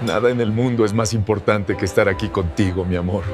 Nada en el mundo es más importante que estar aquí contigo, mi amor.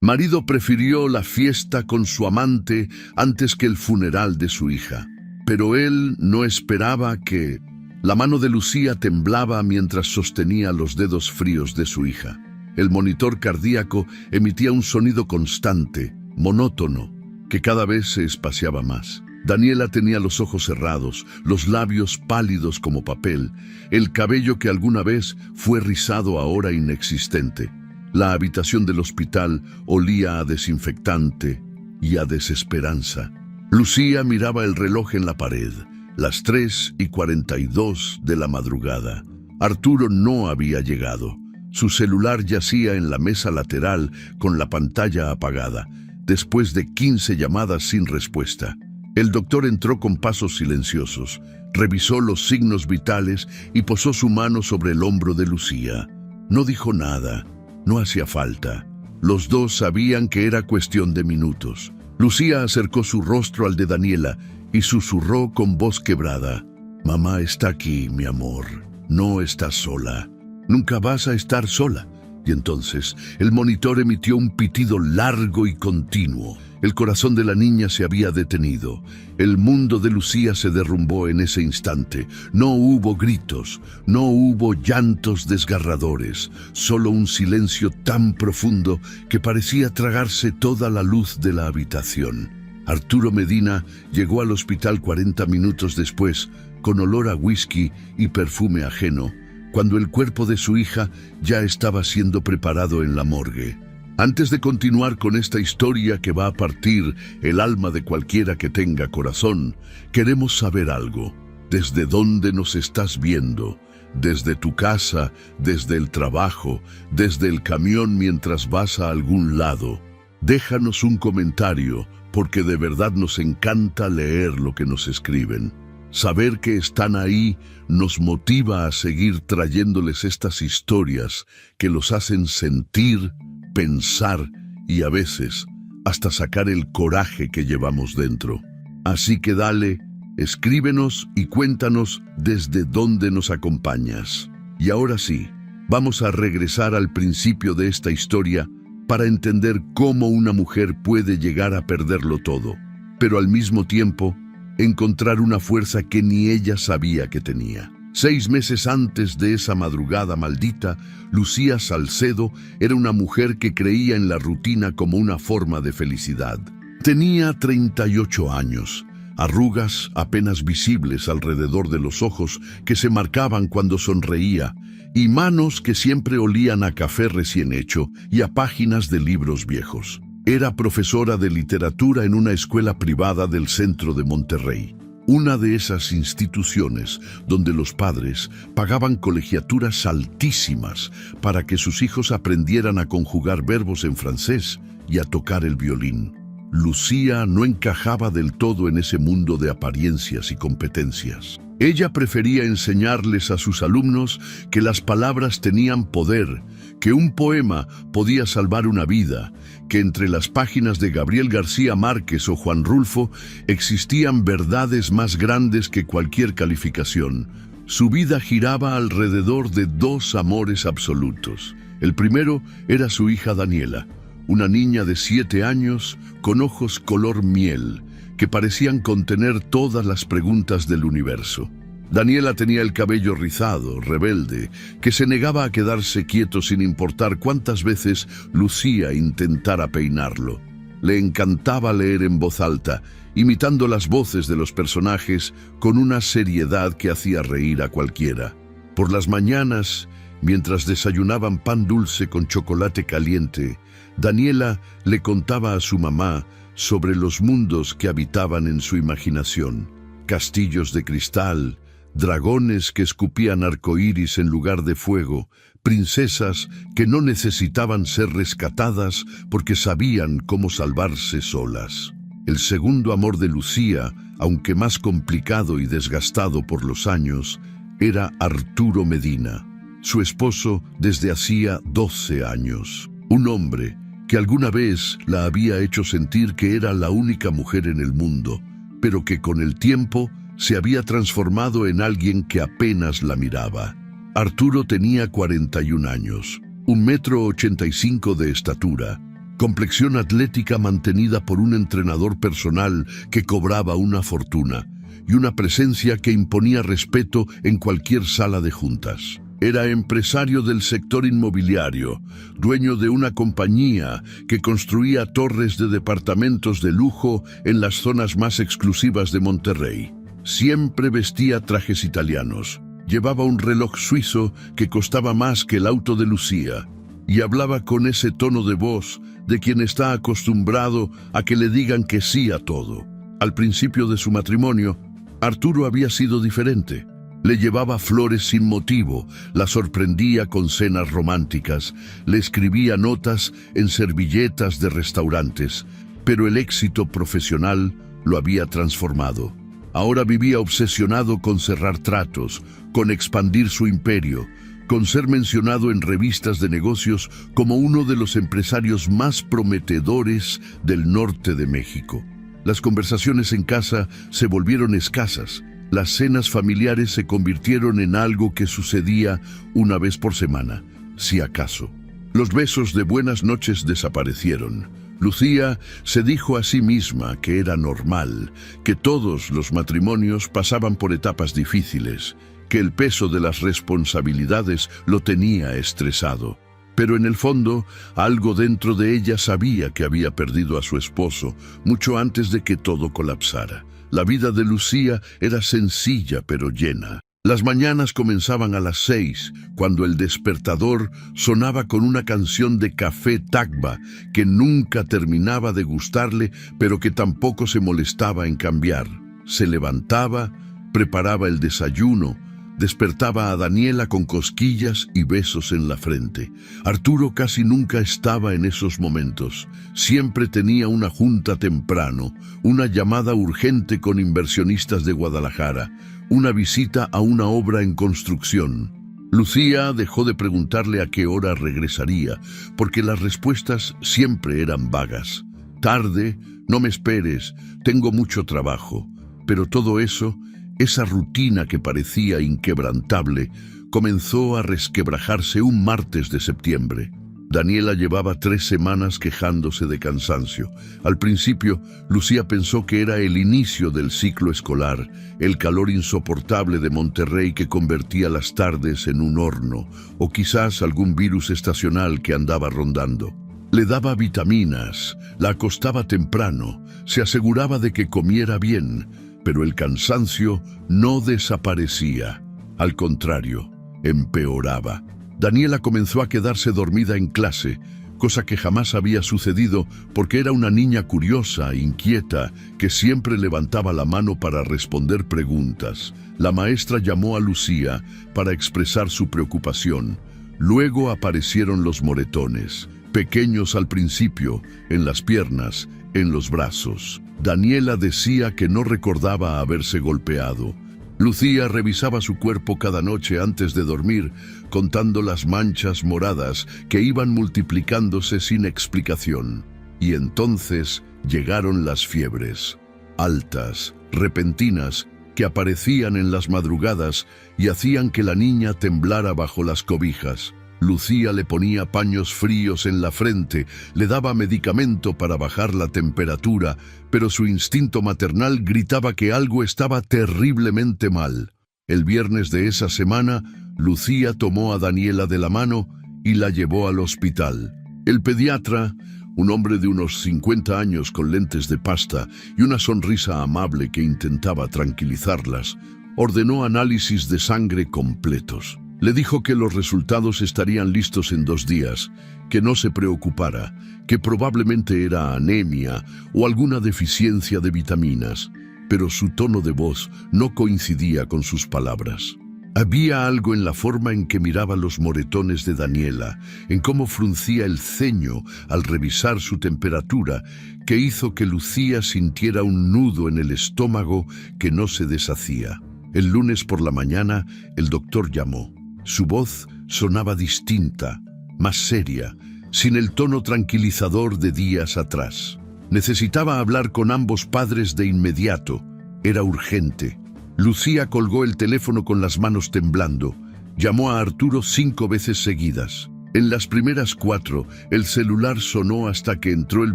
Marido prefirió la fiesta con su amante antes que el funeral de su hija. Pero él no esperaba que... La mano de Lucía temblaba mientras sostenía los dedos fríos de su hija. El monitor cardíaco emitía un sonido constante, monótono, que cada vez se espaciaba más. Daniela tenía los ojos cerrados, los labios pálidos como papel, el cabello que alguna vez fue rizado ahora inexistente. La habitación del hospital olía a desinfectante y a desesperanza. Lucía miraba el reloj en la pared, las 3:42 de la madrugada. Arturo no había llegado. Su celular yacía en la mesa lateral con la pantalla apagada, después de 15 llamadas sin respuesta. El doctor entró con pasos silenciosos, revisó los signos vitales y posó su mano sobre el hombro de Lucía. No dijo nada, no hacía falta. Los dos sabían que era cuestión de minutos. Lucía acercó su rostro al de Daniela y susurró con voz quebrada: «Mamá está aquí, mi amor. No estás sola. Nunca vas a estar sola». Y entonces el monitor emitió un pitido largo y continuo. El corazón de la niña se había detenido. El mundo de Lucía se derrumbó en ese instante. No hubo gritos, no hubo llantos desgarradores, solo un silencio tan profundo que parecía tragarse toda la luz de la habitación. Arturo Medina llegó al hospital 40 minutos después, con olor a whisky y perfume ajeno, cuando el cuerpo de su hija ya estaba siendo preparado en la morgue. Antes de continuar con esta historia que va a partir el alma de cualquiera que tenga corazón, queremos saber algo. ¿Desde dónde nos estás viendo? ¿Desde tu casa, desde el trabajo, desde el camión mientras vas a algún lado? Déjanos un comentario, porque de verdad nos encanta leer lo que nos escriben. Saber que están ahí nos motiva a seguir trayéndoles estas historias que los hacen sentir, pensar y a veces hasta sacar el coraje que llevamos dentro. Así que dale, escríbenos y cuéntanos desde dónde nos acompañas. Y ahora sí, vamos a regresar al principio de esta historia para entender cómo una mujer puede llegar a perderlo todo, pero al mismo tiempo encontrar una fuerza que ni ella sabía que tenía. 6 meses antes de esa madrugada maldita, Lucía Salcedo era una mujer que creía en la rutina como una forma de felicidad. Tenía 38 años, arrugas apenas visibles alrededor de los ojos que se marcaban cuando sonreía, y manos que siempre olían a café recién hecho y a páginas de libros viejos. Era profesora de literatura en una escuela privada del centro de Monterrey, una de esas instituciones donde los padres pagaban colegiaturas altísimas para que sus hijos aprendieran a conjugar verbos en francés y a tocar el violín. Lucía no encajaba del todo en ese mundo de apariencias y competencias. Ella prefería enseñarles a sus alumnos que las palabras tenían poder, que un poema podía salvar una vida, que entre las páginas de Gabriel García Márquez o Juan Rulfo existían verdades más grandes que cualquier calificación. Su vida giraba alrededor de 2 amores absolutos. El primero era su hija Daniela, una niña de 7 años con ojos color miel, que parecían contener todas las preguntas del universo. Daniela tenía el cabello rizado, rebelde, que se negaba a quedarse quieto sin importar cuántas veces Lucía intentara peinarlo. Le encantaba leer en voz alta, imitando las voces de los personajes con una seriedad que hacía reír a cualquiera. Por las mañanas, mientras desayunaban pan dulce con chocolate caliente, Daniela le contaba a su mamá sobre los mundos que habitaban en su imaginación. Castillos de cristal, dragones que escupían arcoíris en lugar de fuego, princesas que no necesitaban ser rescatadas porque sabían cómo salvarse solas. El segundo amor de Lucía, aunque más complicado y desgastado por los años, era Arturo Medina, su esposo desde hacía 12 años. Un hombre que alguna vez la había hecho sentir que era la única mujer en el mundo, pero que con el tiempo se había transformado en alguien que apenas la miraba. Arturo tenía 41 años, 1,85 m de estatura, complexión atlética mantenida por un entrenador personal que cobraba una fortuna y una presencia que imponía respeto en cualquier sala de juntas. Era empresario del sector inmobiliario, dueño de una compañía que construía torres de departamentos de lujo en las zonas más exclusivas de Monterrey. Siempre vestía trajes italianos, llevaba un reloj suizo que costaba más que el auto de Lucía y hablaba con ese tono de voz de quien está acostumbrado a que le digan que sí a todo. Al principio de su matrimonio, Arturo había sido diferente. Le llevaba flores sin motivo, la sorprendía con cenas románticas, le escribía notas en servilletas de restaurantes, pero el éxito profesional lo había transformado. Ahora vivía obsesionado con cerrar tratos, con expandir su imperio, con ser mencionado en revistas de negocios como uno de los empresarios más prometedores del norte de México. Las conversaciones en casa se volvieron escasas. Las cenas familiares se convirtieron en algo que sucedía una vez por semana, si acaso. Los besos de buenas noches desaparecieron. Lucía se dijo a sí misma que era normal, que todos los matrimonios pasaban por etapas difíciles, que el peso de las responsabilidades lo tenía estresado. Pero en el fondo, algo dentro de ella sabía que había perdido a su esposo mucho antes de que todo colapsara. La vida de Lucía era sencilla pero llena. Las mañanas comenzaban a las 6, cuando el despertador sonaba con una canción de Café Tacuba que nunca terminaba de gustarle, pero que tampoco se molestaba en cambiar. Se levantaba, preparaba el desayuno, despertaba a Daniela con cosquillas y besos en la frente. Arturo casi nunca estaba en esos momentos. Siempre tenía una junta temprano, una llamada urgente con inversionistas de Guadalajara, una visita a una obra en construcción. Lucía dejó de preguntarle a qué hora regresaría, porque las respuestas siempre eran vagas. Tarde, no me esperes, tengo mucho trabajo. Pero todo eso, esa rutina que parecía inquebrantable, comenzó a resquebrajarse un martes de septiembre. Daniela llevaba 3 semanas quejándose de cansancio. Al principio, Lucía pensó que era el inicio del ciclo escolar, el calor insoportable de Monterrey que convertía las tardes en un horno, o quizás algún virus estacional que andaba rondando. Le daba vitaminas, la acostaba temprano, se aseguraba de que comiera bien, pero el cansancio no desaparecía. Al contrario, empeoraba. Daniela comenzó a quedarse dormida en clase, cosa que jamás había sucedido porque era una niña curiosa, inquieta, que siempre levantaba la mano para responder preguntas. La maestra llamó a Lucía para expresar su preocupación. Luego aparecieron los moretones, pequeños al principio, en las piernas, en los brazos. Daniela decía que no recordaba haberse golpeado. Lucía revisaba su cuerpo cada noche antes de dormir, contando las manchas moradas que iban multiplicándose sin explicación. Y entonces llegaron las fiebres, altas, repentinas, que aparecían en las madrugadas y hacían que la niña temblara bajo las cobijas. Lucía le ponía paños fríos en la frente, le daba medicamento para bajar la temperatura, pero su instinto maternal gritaba que algo estaba terriblemente mal. El viernes de esa semana, Lucía tomó a Daniela de la mano y la llevó al hospital. El pediatra, un hombre de unos 50 años con lentes de pasta y una sonrisa amable que intentaba tranquilizarlas, ordenó análisis de sangre completos. Le dijo que los resultados estarían listos en 2 días, que no se preocupara, que probablemente era anemia o alguna deficiencia de vitaminas, pero su tono de voz no coincidía con sus palabras. Había algo en la forma en que miraba los moretones de Daniela, en cómo fruncía el ceño al revisar su temperatura, que hizo que Lucía sintiera un nudo en el estómago que no se deshacía. El lunes por la mañana, el doctor llamó. Su voz sonaba distinta, más seria, sin el tono tranquilizador de días atrás. Necesitaba hablar con ambos padres de inmediato. Era urgente. Lucía colgó el teléfono con las manos temblando Llamó a Arturo 5 veces seguidas. En las primeras 4, el celular sonó hasta que entró el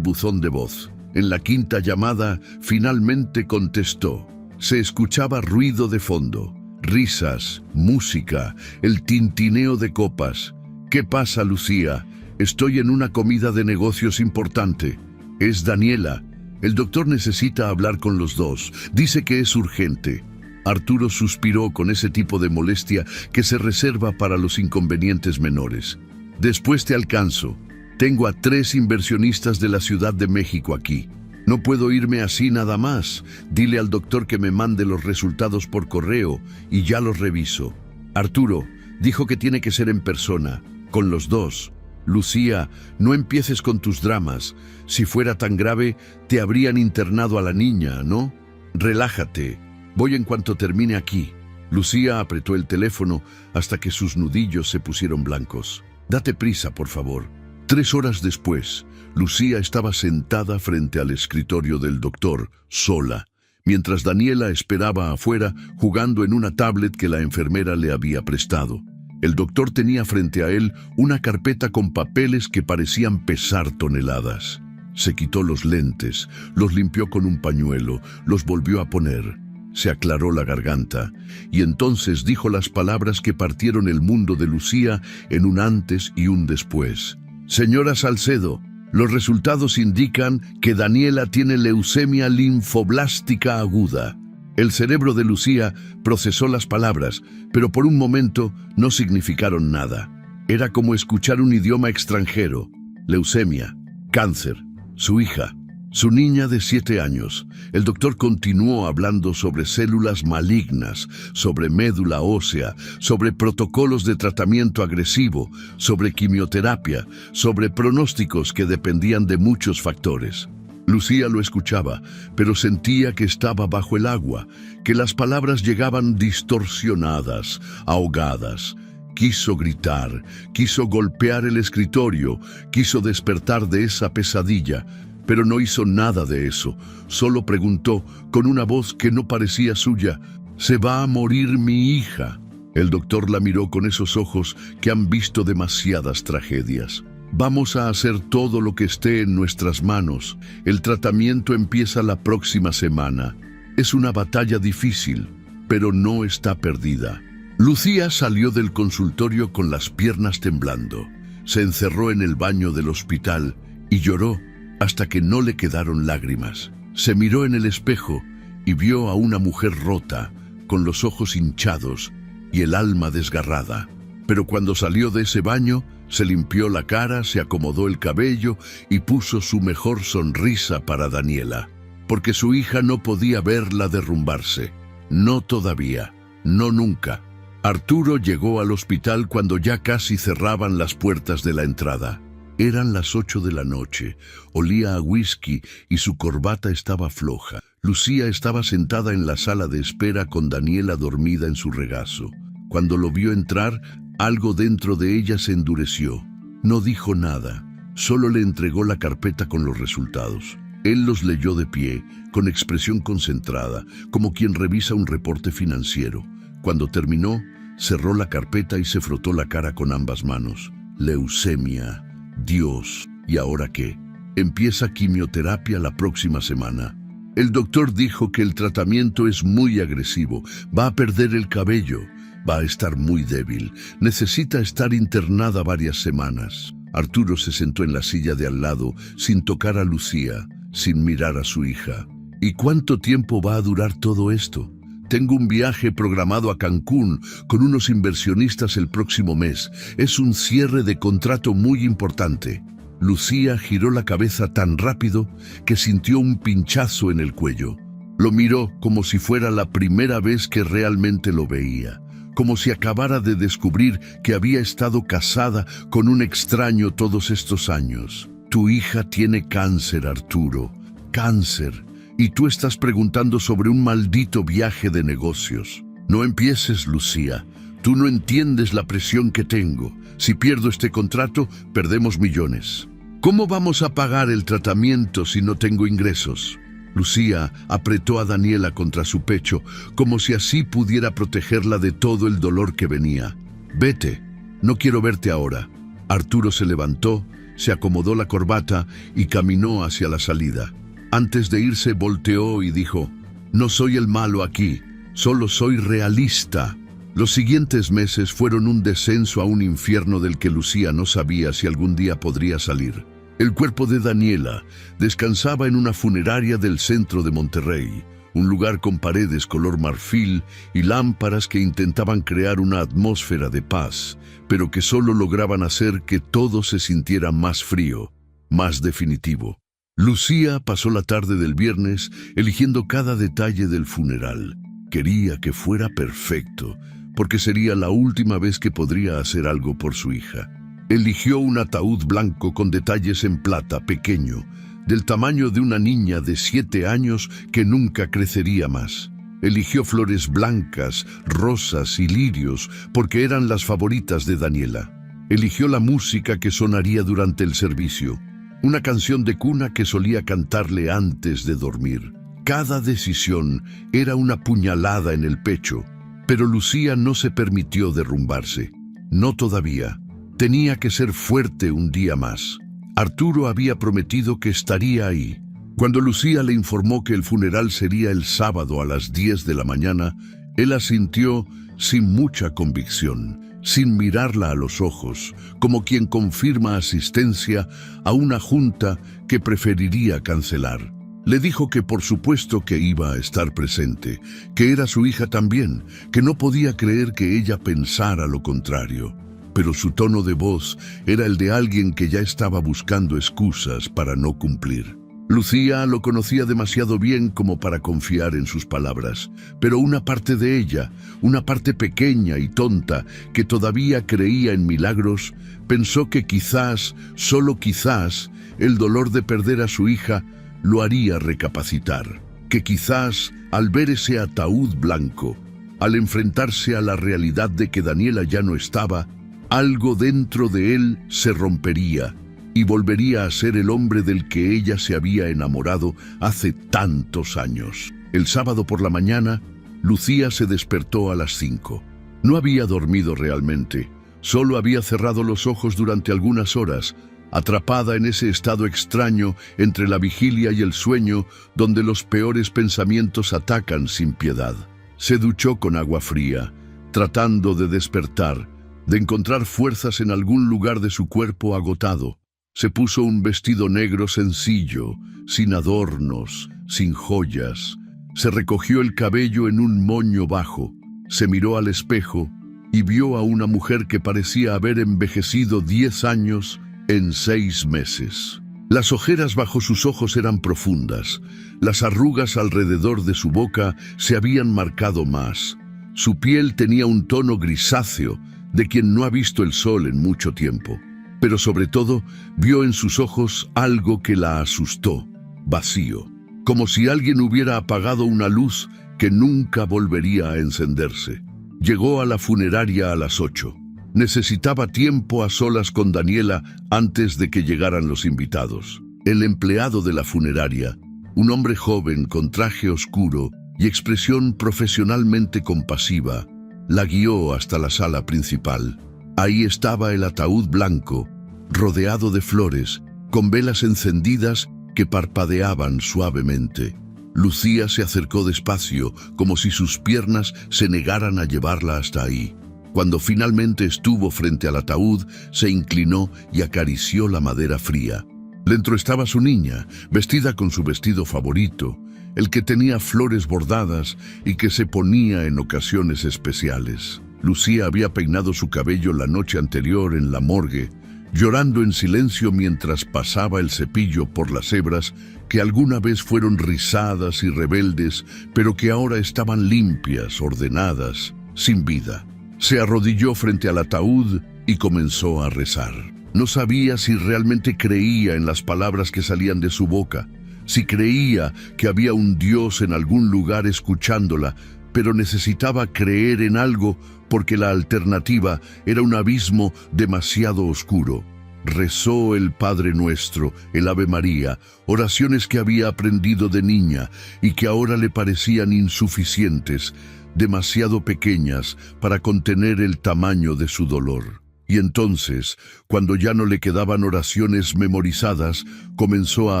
buzón de voz. En la quinta llamada, finalmente contestó. Se escuchaba ruido de fondo, risas, música, el tintineo de copas. ¿Qué pasa, Lucía? Estoy en una comida de negocios importante. Es Daniela. El doctor necesita hablar con los dos. Dice que es urgente. Arturo suspiró con ese tipo de molestia que se reserva para los inconvenientes menores. Después te alcanzo. Tengo a 3 inversionistas de la Ciudad de México aquí. No puedo irme así nada más. Dile al doctor que me mande los resultados por correo y ya los reviso. Arturo dijo que tiene que ser en persona, con los dos. Lucía, no empieces con tus dramas. Si fuera tan grave, te habrían internado a la niña, ¿no? Relájate. Voy en cuanto termine aquí. Lucía apretó el teléfono hasta que sus nudillos se pusieron blancos. Date prisa, por favor. 3 horas después, Lucía estaba sentada frente al escritorio del doctor, sola, mientras Daniela esperaba afuera jugando en una tablet que la enfermera le había prestado. El doctor tenía frente a él una carpeta con papeles que parecían pesar toneladas. Se quitó los lentes, los limpió con un pañuelo, los volvió a poner. Se aclaró la garganta y entonces dijo las palabras que partieron el mundo de Lucía en un antes y un después. Señora Salcedo, los resultados indican que Daniela tiene leucemia linfoblástica aguda. El cerebro de Lucía procesó las palabras, pero por un momento no significaron nada. Era como escuchar un idioma extranjero. Leucemia, cáncer, su hija, su niña de 7 años. El doctor continuó hablando sobre células malignas, sobre médula ósea, sobre protocolos de tratamiento agresivo, sobre quimioterapia, sobre pronósticos que dependían de muchos factores. Lucía lo escuchaba, pero sentía que estaba bajo el agua, que las palabras llegaban distorsionadas, ahogadas. Quiso gritar, quiso golpear el escritorio, quiso despertar de esa pesadilla, pero no hizo nada de eso. Solo preguntó, con una voz que no parecía suya, «¿Se va a morir mi hija?» El doctor la miró con esos ojos que han visto demasiadas tragedias. «Vamos a hacer todo lo que esté en nuestras manos. El tratamiento empieza la próxima semana. Es una batalla difícil, pero no está perdida». Lucía salió del consultorio con las piernas temblando. Se encerró en el baño del hospital y lloró hasta que no le quedaron lágrimas. Se miró en el espejo y vio a una mujer rota, con los ojos hinchados y el alma desgarrada. Pero cuando salió de ese baño, se limpió la cara, se acomodó el cabello y puso su mejor sonrisa para Daniela, porque su hija no podía verla derrumbarse. No todavía, no nunca. Arturo llegó al hospital cuando ya casi cerraban las puertas de la entrada. Eran las 8 de la noche, olía a whisky y su corbata estaba floja. Lucía estaba sentada en la sala de espera con Daniela dormida en su regazo. Cuando lo vio entrar, algo dentro de ella se endureció. No dijo nada, solo le entregó la carpeta con los resultados. Él los leyó de pie, con expresión concentrada, como quien revisa un reporte financiero. Cuando terminó, cerró la carpeta y se frotó la cara con ambas manos. Leucemia. Dios, ¿y ahora qué? Empieza quimioterapia la próxima semana. El doctor dijo que el tratamiento es muy agresivo, va a perder el cabello, va a estar muy débil, necesita estar internada varias semanas. Arturo se sentó en la silla de al lado, sin tocar a Lucía, sin mirar a su hija. ¿Y cuánto tiempo va a durar todo esto? Tengo un viaje programado a Cancún con unos inversionistas el próximo mes. Es un cierre de contrato muy importante. Lucía giró la cabeza tan rápido que sintió un pinchazo en el cuello. Lo miró como si fuera la primera vez que realmente lo veía, como si acabara de descubrir que había estado casada con un extraño todos estos años. Tu hija tiene cáncer, Arturo. Cáncer. Y tú estás preguntando sobre un maldito viaje de negocios. No empieces, Lucía. Tú no entiendes la presión que tengo. Si pierdo este contrato, perdemos millones. ¿Cómo vamos a pagar el tratamiento si no tengo ingresos? Lucía apretó a Daniela contra su pecho, como si así pudiera protegerla de todo el dolor que venía. «Vete, no quiero verte ahora». Arturo se levantó, se acomodó la corbata y caminó hacia la salida. Antes de irse volteó y dijo: «No soy el malo aquí, solo soy realista». Los siguientes meses fueron un descenso a un infierno del que Lucía no sabía si algún día podría salir. El cuerpo de Daniela descansaba en una funeraria del centro de Monterrey, un lugar con paredes color marfil y lámparas que intentaban crear una atmósfera de paz, pero que solo lograban hacer que todo se sintiera más frío, más definitivo. Lucía pasó la tarde del viernes eligiendo cada detalle del funeral. Quería que fuera perfecto, porque sería la última vez que podría hacer algo por su hija. Eligió un ataúd blanco con detalles en plata, pequeño, del tamaño de una niña de 7 años que nunca crecería más. Eligió flores blancas, rosas y lirios porque eran las favoritas de Daniela. Eligió la música que sonaría durante el servicio, una canción de cuna que solía cantarle antes de dormir. Cada decisión era una puñalada en el pecho, pero Lucía no se permitió derrumbarse. No todavía. Tenía que ser fuerte un día más. Arturo había prometido que estaría ahí. Cuando Lucía le informó que el funeral sería el sábado a las 10 de la mañana, él asintió sin mucha convicción, sin mirarla a los ojos, como quien confirma asistencia a una junta que preferiría cancelar. Le dijo que por supuesto que iba a estar presente, que era su hija también, que no podía creer que ella pensara lo contrario. Pero su tono de voz era el de alguien que ya estaba buscando excusas para no cumplir. Lucía lo conocía demasiado bien como para confiar en sus palabras, pero una parte de ella, una parte pequeña y tonta que todavía creía en milagros, pensó que quizás, solo quizás, el dolor de perder a su hija lo haría recapacitar, que quizás, al ver ese ataúd blanco, al enfrentarse a la realidad de que Daniela ya no estaba, algo dentro de él se rompería y volvería a ser el hombre del que ella se había enamorado hace tantos años. El sábado por la mañana, Lucía se despertó a las 5. No había dormido realmente, solo había cerrado los ojos durante algunas horas, atrapada en ese estado extraño entre la vigilia y el sueño, donde los peores pensamientos atacan sin piedad. Se duchó con agua fría, tratando de despertar, de encontrar fuerzas en algún lugar de su cuerpo agotado. Se puso un vestido negro sencillo, sin adornos, sin joyas. Se recogió el cabello en un moño bajo, se miró al espejo y vio a una mujer que parecía haber envejecido 10 años en 6 meses. Las ojeras bajo sus ojos eran profundas, las arrugas alrededor de su boca se habían marcado más. Su piel tenía un tono grisáceo, de quien no ha visto el sol en mucho tiempo. Pero sobre todo, vio en sus ojos algo que la asustó, vacío, como si alguien hubiera apagado una luz que nunca volvería a encenderse. Llegó a la funeraria a las 8. Necesitaba tiempo a solas con Daniela antes de que llegaran los invitados. El empleado de la funeraria, un hombre joven con traje oscuro y expresión profesionalmente compasiva, la guió hasta la sala principal. Ahí estaba el ataúd blanco, rodeado de flores, con velas encendidas que parpadeaban suavemente. Lucía se acercó despacio, como si sus piernas se negaran a llevarla hasta ahí. Cuando finalmente estuvo frente al ataúd, se inclinó y acarició la madera fría. Dentro estaba su niña, vestida con su vestido favorito, el que tenía flores bordadas y que se ponía en ocasiones especiales. Lucía había peinado su cabello la noche anterior en la morgue, llorando en silencio mientras pasaba el cepillo por las hebras que alguna vez fueron rizadas y rebeldes, pero que ahora estaban limpias, ordenadas, sin vida. Se arrodilló frente al ataúd y comenzó a rezar. No sabía si realmente creía en las palabras que salían de su boca, si creía que había un Dios en algún lugar escuchándola, pero necesitaba creer en algo porque la alternativa era un abismo demasiado oscuro. Rezó el Padre Nuestro, el Ave María, oraciones que había aprendido de niña y que ahora le parecían insuficientes, demasiado pequeñas para contener el tamaño de su dolor. Y entonces, cuando ya no le quedaban oraciones memorizadas, comenzó a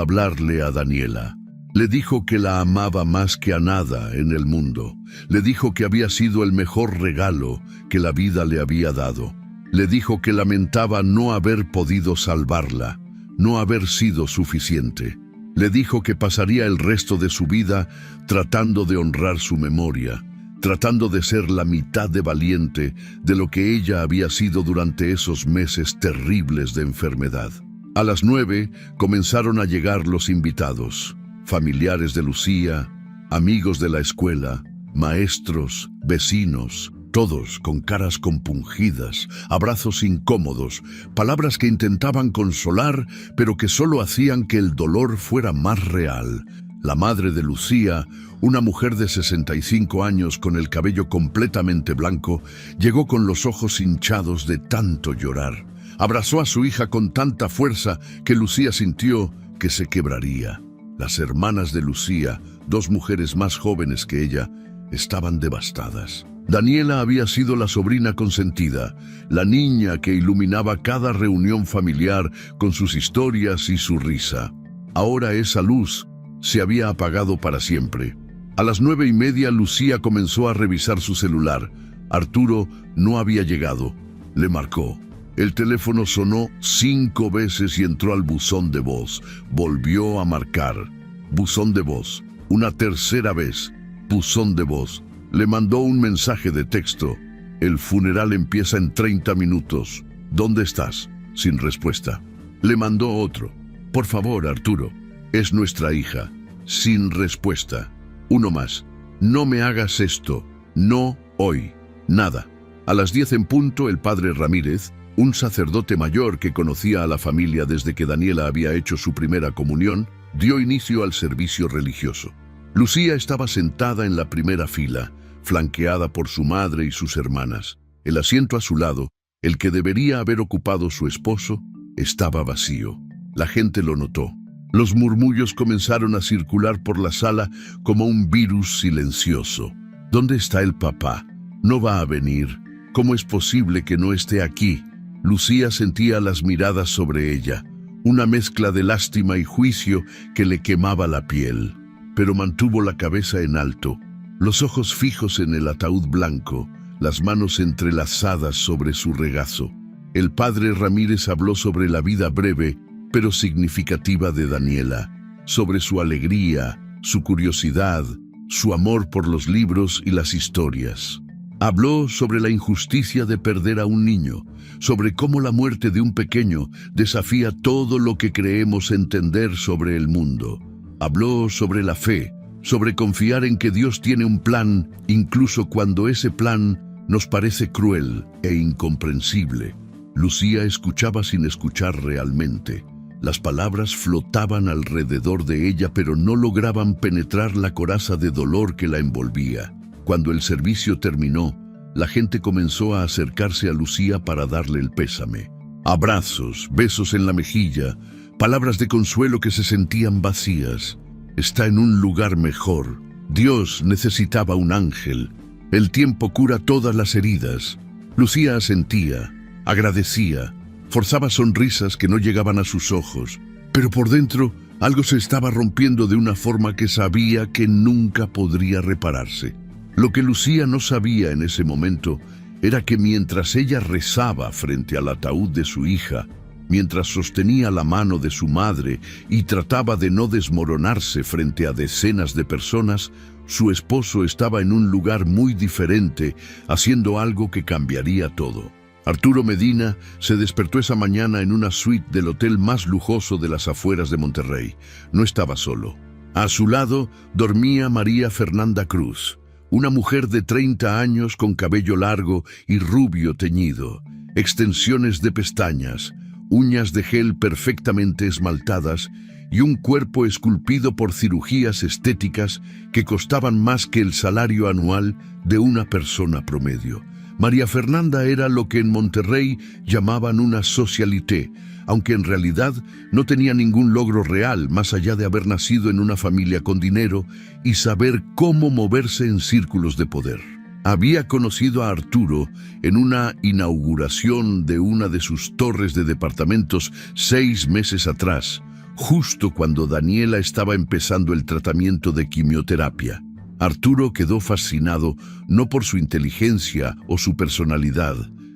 hablarle a Daniela. Le dijo que la amaba más que a nada en el mundo. Le dijo que había sido el mejor regalo que la vida le había dado. Le dijo que lamentaba no haber podido salvarla, no haber sido suficiente. Le dijo que pasaría el resto de su vida tratando de honrar su memoria, tratando de ser la mitad de valiente de lo que ella había sido durante esos meses terribles de enfermedad. A las 9 comenzaron a llegar los invitados, familiares de Lucía, amigos de la escuela, maestros, vecinos, todos con caras compungidas, abrazos incómodos, palabras que intentaban consolar, pero que solo hacían que el dolor fuera más real. La madre de Lucía, una mujer de 65 años con el cabello completamente blanco, llegó con los ojos hinchados de tanto llorar. Abrazó a su hija con tanta fuerza que Lucía sintió que se quebraría. Las hermanas de Lucía, 2 mujeres más jóvenes que ella, estaban devastadas. Daniela había sido la sobrina consentida, la niña que iluminaba cada reunión familiar con sus historias y su risa. Ahora esa luz se había apagado para siempre. A las 9:30 Lucía comenzó a revisar su celular. Arturo no había llegado. Le marcó. El teléfono sonó 5 veces y entró al buzón de voz. Volvió a marcar. Buzón de voz. Una tercera vez. Buzón de voz. Le mandó un mensaje de texto. El funeral empieza en 30 minutos. ¿Dónde estás? Sin respuesta. Le mandó otro. Por favor, Arturo. Es nuestra hija. Sin respuesta. Uno más. No me hagas esto. No hoy. Nada. A las 10 en punto, el padre Ramírez, un sacerdote mayor que conocía a la familia desde que Daniela había hecho su primera comunión, dio inicio al servicio religioso. Lucía estaba sentada en la primera fila, flanqueada por su madre y sus hermanas. El asiento a su lado, el que debería haber ocupado su esposo, estaba vacío. La gente lo notó. Los murmullos comenzaron a circular por la sala como un virus silencioso. ¿Dónde está el papá? No va a venir. ¿Cómo es posible que no esté aquí? Lucía sentía las miradas sobre ella, una mezcla de lástima y juicio que le quemaba la piel. Pero mantuvo la cabeza en alto, los ojos fijos en el ataúd blanco, las manos entrelazadas sobre su regazo. El padre Ramírez habló sobre la vida breve, pero significativa de Daniela, sobre su alegría, su curiosidad, su amor por los libros y las historias. Habló sobre la injusticia de perder a un niño, sobre cómo la muerte de un pequeño desafía todo lo que creemos entender sobre el mundo. Habló sobre la fe, sobre confiar en que Dios tiene un plan, incluso cuando ese plan nos parece cruel e incomprensible. Lucía escuchaba sin escuchar realmente. Las palabras flotaban alrededor de ella, pero no lograban penetrar la coraza de dolor que la envolvía. Cuando el servicio terminó, la gente comenzó a acercarse a Lucía para darle el pésame. Abrazos, besos en la mejilla, palabras de consuelo que se sentían vacías. Está en un lugar mejor. Dios necesitaba un ángel. El tiempo cura todas las heridas. Lucía asentía, agradecía, forzaba sonrisas que no llegaban a sus ojos, pero por dentro algo se estaba rompiendo de una forma que sabía que nunca podría repararse. Lo que Lucía no sabía en ese momento era que mientras ella rezaba frente al ataúd de su hija, mientras sostenía la mano de su madre y trataba de no desmoronarse frente a decenas de personas, su esposo estaba en un lugar muy diferente, haciendo algo que cambiaría todo. Arturo Medina se despertó esa mañana en una suite del hotel más lujoso de las afueras de Monterrey. No estaba solo. A su lado dormía María Fernanda Cruz, una mujer de 30 años con cabello largo y rubio teñido, extensiones de pestañas, uñas de gel perfectamente esmaltadas y un cuerpo esculpido por cirugías estéticas que costaban más que el salario anual de una persona promedio. María Fernanda era lo que en Monterrey llamaban una socialité, aunque en realidad no tenía ningún logro real más allá de haber nacido en una familia con dinero y saber cómo moverse en círculos de poder. Había conocido a Arturo en una inauguración de una de sus torres de departamentos 6 meses atrás, justo cuando Daniela estaba empezando el tratamiento de quimioterapia. Arturo quedó fascinado no por su inteligencia o su personalidad,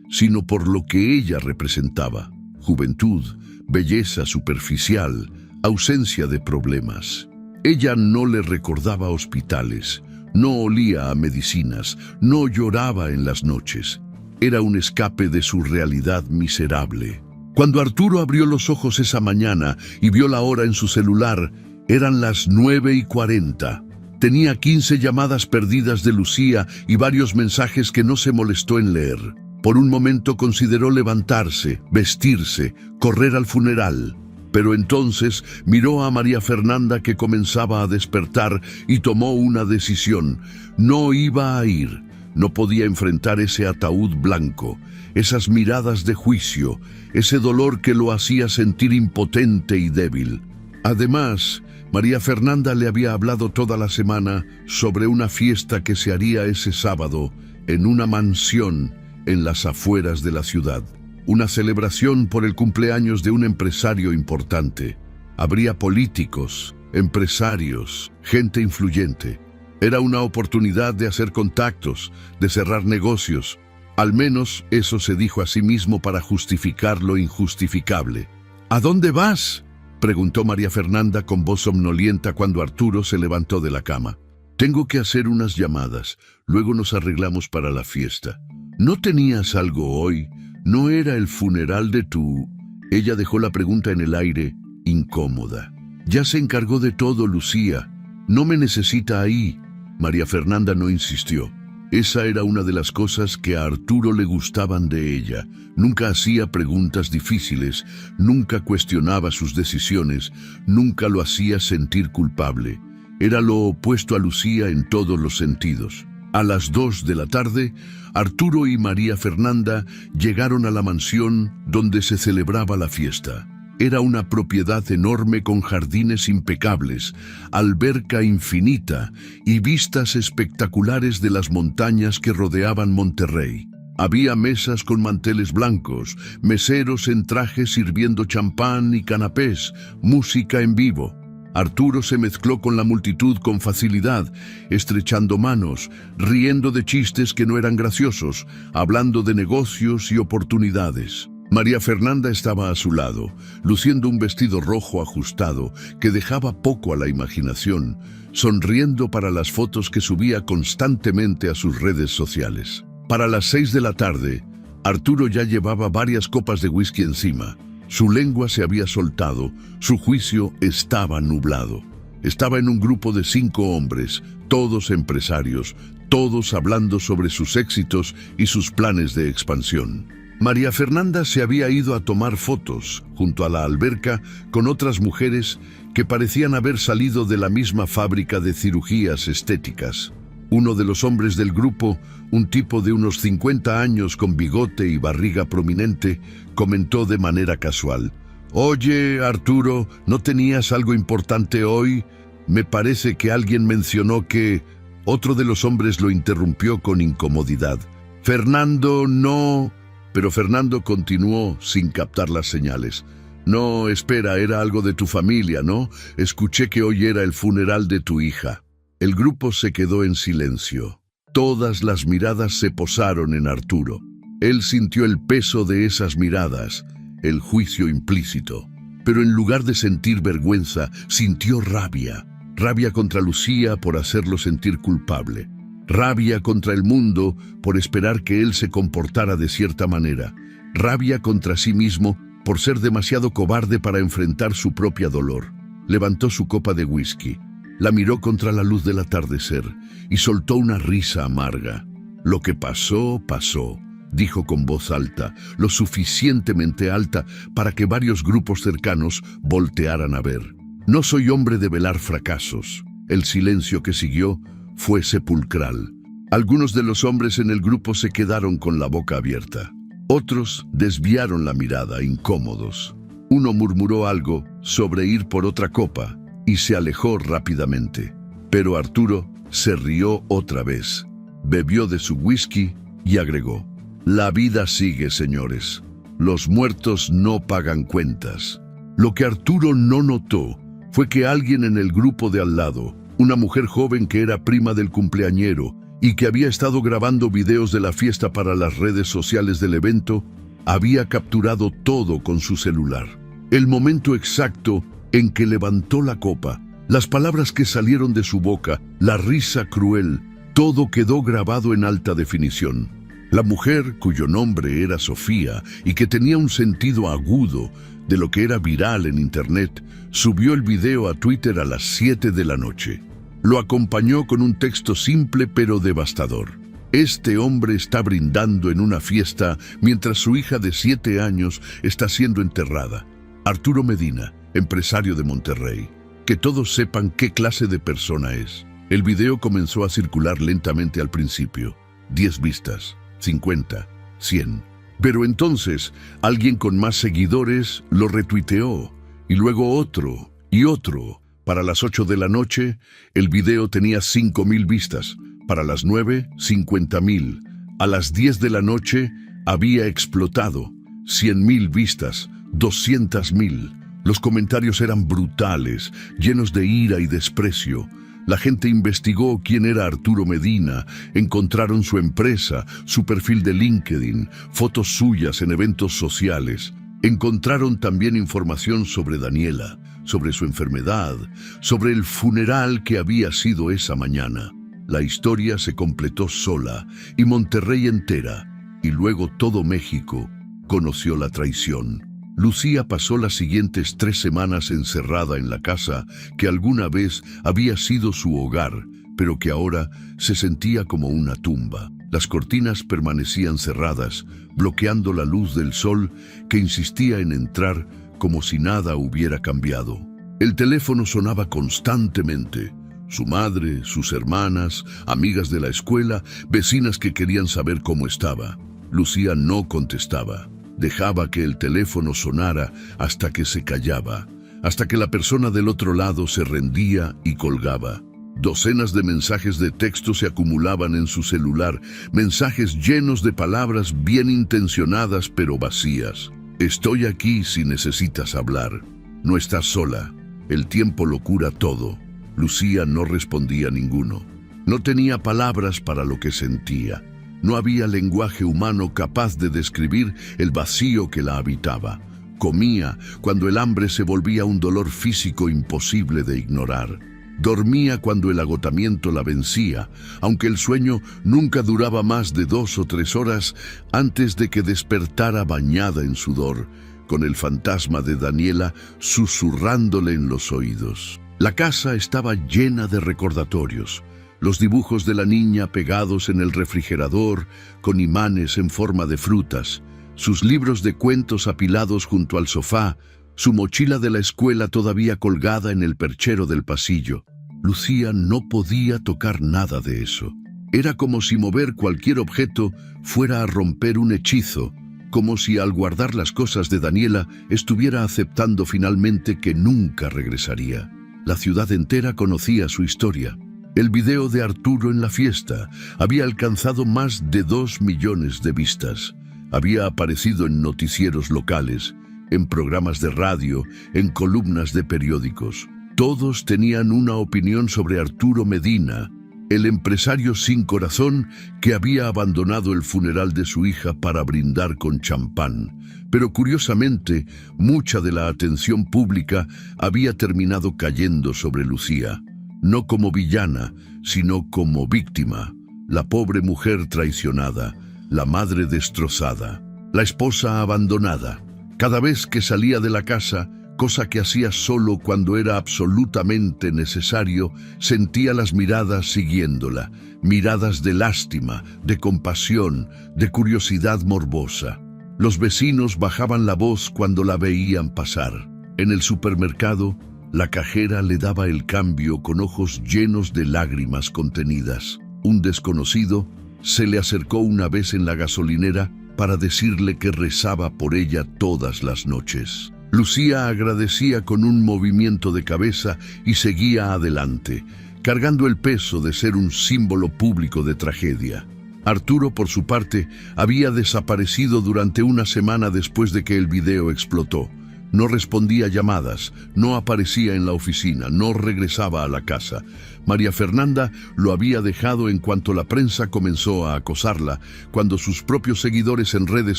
sino por lo que ella representaba: juventud, belleza superficial, ausencia de problemas. Ella no le recordaba hospitales, no olía a medicinas, no lloraba en las noches. Era un escape de su realidad miserable. Cuando Arturo abrió los ojos esa mañana y vio la hora en su celular, eran las 9:40. Tenía 15 llamadas perdidas de Lucía y varios mensajes que no se molestó en leer. Por un momento consideró levantarse, vestirse, correr al funeral. Pero entonces miró a María Fernanda, que comenzaba a despertar, y tomó una decisión. No iba a ir. No podía enfrentar ese ataúd blanco, esas miradas de juicio, ese dolor que lo hacía sentir impotente y débil. Además, María Fernanda le había hablado toda la semana sobre una fiesta que se haría ese sábado en una mansión en las afueras de la ciudad. Una celebración por el cumpleaños de un empresario importante. Habría políticos, empresarios, gente influyente. Era una oportunidad de hacer contactos, de cerrar negocios. Al menos eso se dijo a sí mismo para justificar lo injustificable. ¿A dónde vas?, preguntó María Fernanda con voz somnolienta cuando Arturo se levantó de la cama. Tengo que hacer unas llamadas, luego nos arreglamos para la fiesta. ¿No tenías algo hoy? ¿No era el funeral de tu...? Ella dejó la pregunta en el aire, incómoda. Ya se encargó de todo, Lucía. No me necesita ahí. María Fernanda no insistió. Esa era una de las cosas que a Arturo le gustaban de ella. Nunca hacía preguntas difíciles, nunca cuestionaba sus decisiones, nunca lo hacía sentir culpable. Era lo opuesto a Lucía en todos los sentidos. A las 2 de la tarde, Arturo y María Fernanda llegaron a la mansión donde se celebraba la fiesta. Era una propiedad enorme con jardines impecables, alberca infinita y vistas espectaculares de las montañas que rodeaban Monterrey. Había mesas con manteles blancos, meseros en trajes sirviendo champán y canapés, música en vivo. Arturo se mezcló con la multitud con facilidad, estrechando manos, riendo de chistes que no eran graciosos, hablando de negocios y oportunidades. María Fernanda estaba a su lado, luciendo un vestido rojo ajustado que dejaba poco a la imaginación, sonriendo para las fotos que subía constantemente a sus redes sociales. Para las 6 de la tarde, Arturo ya llevaba varias copas de whisky encima. Su lengua se había soltado, su juicio estaba nublado. Estaba en un grupo de 5 hombres, todos empresarios, todos hablando sobre sus éxitos y sus planes de expansión. María Fernanda se había ido a tomar fotos junto a la alberca con otras mujeres que parecían haber salido de la misma fábrica de cirugías estéticas. Uno de los hombres del grupo, un tipo de unos 50 años con bigote y barriga prominente, comentó de manera casual: «Oye, Arturo, ¿no tenías algo importante hoy? Me parece que alguien mencionó que...». Otro de los hombres lo interrumpió con incomodidad. «Fernando, no...». Pero Fernando continuó sin captar las señales. «No, espera, era algo de tu familia, ¿no? Escuché que hoy era el funeral de tu hija». El grupo se quedó en silencio. Todas las miradas se posaron en Arturo. Él sintió el peso de esas miradas, el juicio implícito. Pero en lugar de sentir vergüenza, sintió rabia. Rabia contra Lucía por hacerlo sentir culpable. Rabia contra el mundo por esperar que él se comportara de cierta manera. Rabia contra sí mismo por ser demasiado cobarde para enfrentar su propio dolor. Levantó su copa de whisky. La miró contra la luz del atardecer y soltó una risa amarga. «Lo que pasó, pasó», dijo con voz alta, lo suficientemente alta para que varios grupos cercanos voltearan a ver. «No soy hombre de velar fracasos». El silencio que siguió fue sepulcral. Algunos de los hombres en el grupo se quedaron con la boca abierta. Otros desviaron la mirada, incómodos. Uno murmuró algo sobre ir por otra copa y se alejó rápidamente. Pero Arturo se rió otra vez. bebió de su whisky y agregó: «La vida sigue, señores. Los muertos no pagan cuentas». Lo que Arturo no notó fue que alguien en el grupo de al lado, una mujer joven que era prima del cumpleañero y que había estado grabando videos de la fiesta para las redes sociales del evento, había capturado todo con su celular. El momento exacto en que levantó la copa, las palabras que salieron de su boca, la risa cruel, todo quedó grabado en alta definición. La mujer, cuyo nombre era Sofía y que tenía un sentido agudo de lo que era viral en internet, subió el video a Twitter a las 7 de la noche. Lo acompañó con un texto simple pero devastador. Este hombre está brindando en una fiesta mientras su hija de 7 años está siendo enterrada. Arturo Medina, empresario de Monterrey. Que todos sepan qué clase de persona es. El video comenzó a circular lentamente al principio. 10 vistas, 50, 100. Pero entonces, alguien con más seguidores lo retuiteó, y luego otro, y otro. Para las 8 de la noche, el video tenía 5,000 vistas. Para las 9, 50,000. A las 10 de la noche, había explotado. 100,000 vistas, 200,000. Los comentarios eran brutales, llenos de ira y desprecio. La gente investigó quién era Arturo Medina, encontraron su empresa, su perfil de LinkedIn, fotos suyas en eventos sociales. Encontraron también información sobre Daniela, sobre su enfermedad, sobre el funeral que había sido esa mañana. La historia se completó sola y Monterrey entera, y luego todo México, conoció la traición. Lucía pasó las siguientes 3 semanas encerrada en la casa que alguna vez había sido su hogar, pero que ahora se sentía como una tumba. Las cortinas permanecían cerradas, bloqueando la luz del sol que insistía en entrar como si nada hubiera cambiado. El teléfono sonaba constantemente. Su madre, sus hermanas, amigas de la escuela, vecinas que querían saber cómo estaba. Lucía no contestaba. Dejaba que el teléfono sonara hasta que se callaba, hasta que la persona del otro lado se rendía y colgaba. Docenas de mensajes de texto se acumulaban en su celular, mensajes llenos de palabras bien intencionadas pero vacías. Estoy aquí si necesitas hablar. No estás sola. El tiempo lo cura todo. Lucía no respondía a ninguno. No tenía palabras para lo que sentía. No había lenguaje humano capaz de describir el vacío que la habitaba. Comía cuando el hambre se volvía un dolor físico imposible de ignorar. Dormía cuando el agotamiento la vencía, aunque el sueño nunca duraba más de 2 o 3 horas antes de que despertara bañada en sudor, con el fantasma de Daniela susurrándole en los oídos. La casa estaba llena de recordatorios. Los dibujos de la niña pegados en el refrigerador con imanes en forma de frutas, sus libros de cuentos apilados junto al sofá, su mochila de la escuela todavía colgada en el perchero del pasillo. Lucía no podía tocar nada de eso. Era como si mover cualquier objeto fuera a romper un hechizo, como si al guardar las cosas de Daniela estuviera aceptando finalmente que nunca regresaría. La ciudad entera conocía su historia. El video de Arturo en la fiesta había alcanzado más de 2 millones de vistas. Había aparecido en noticieros locales, en programas de radio, en columnas de periódicos. Todos tenían una opinión sobre Arturo Medina, el empresario sin corazón que había abandonado el funeral de su hija para brindar con champán. Pero curiosamente, mucha de la atención pública había terminado cayendo sobre Lucía. No como villana, sino como víctima, la pobre mujer traicionada, la madre destrozada, la esposa abandonada. Cada vez que salía de la casa, cosa que hacía solo cuando era absolutamente necesario, sentía las miradas siguiéndola, miradas de lástima, de compasión, de curiosidad morbosa. Los vecinos bajaban la voz cuando la veían pasar. En el supermercado, la cajera le daba el cambio con ojos llenos de lágrimas contenidas. Un desconocido se le acercó una vez en la gasolinera para decirle que rezaba por ella todas las noches. Lucía agradecía con un movimiento de cabeza y seguía adelante, cargando el peso de ser un símbolo público de tragedia. Arturo, por su parte, había desaparecido durante una semana después de que el video explotó. No respondía llamadas, no aparecía en la oficina, no regresaba a la casa. María Fernanda lo había dejado en cuanto la prensa comenzó a acosarla, cuando sus propios seguidores en redes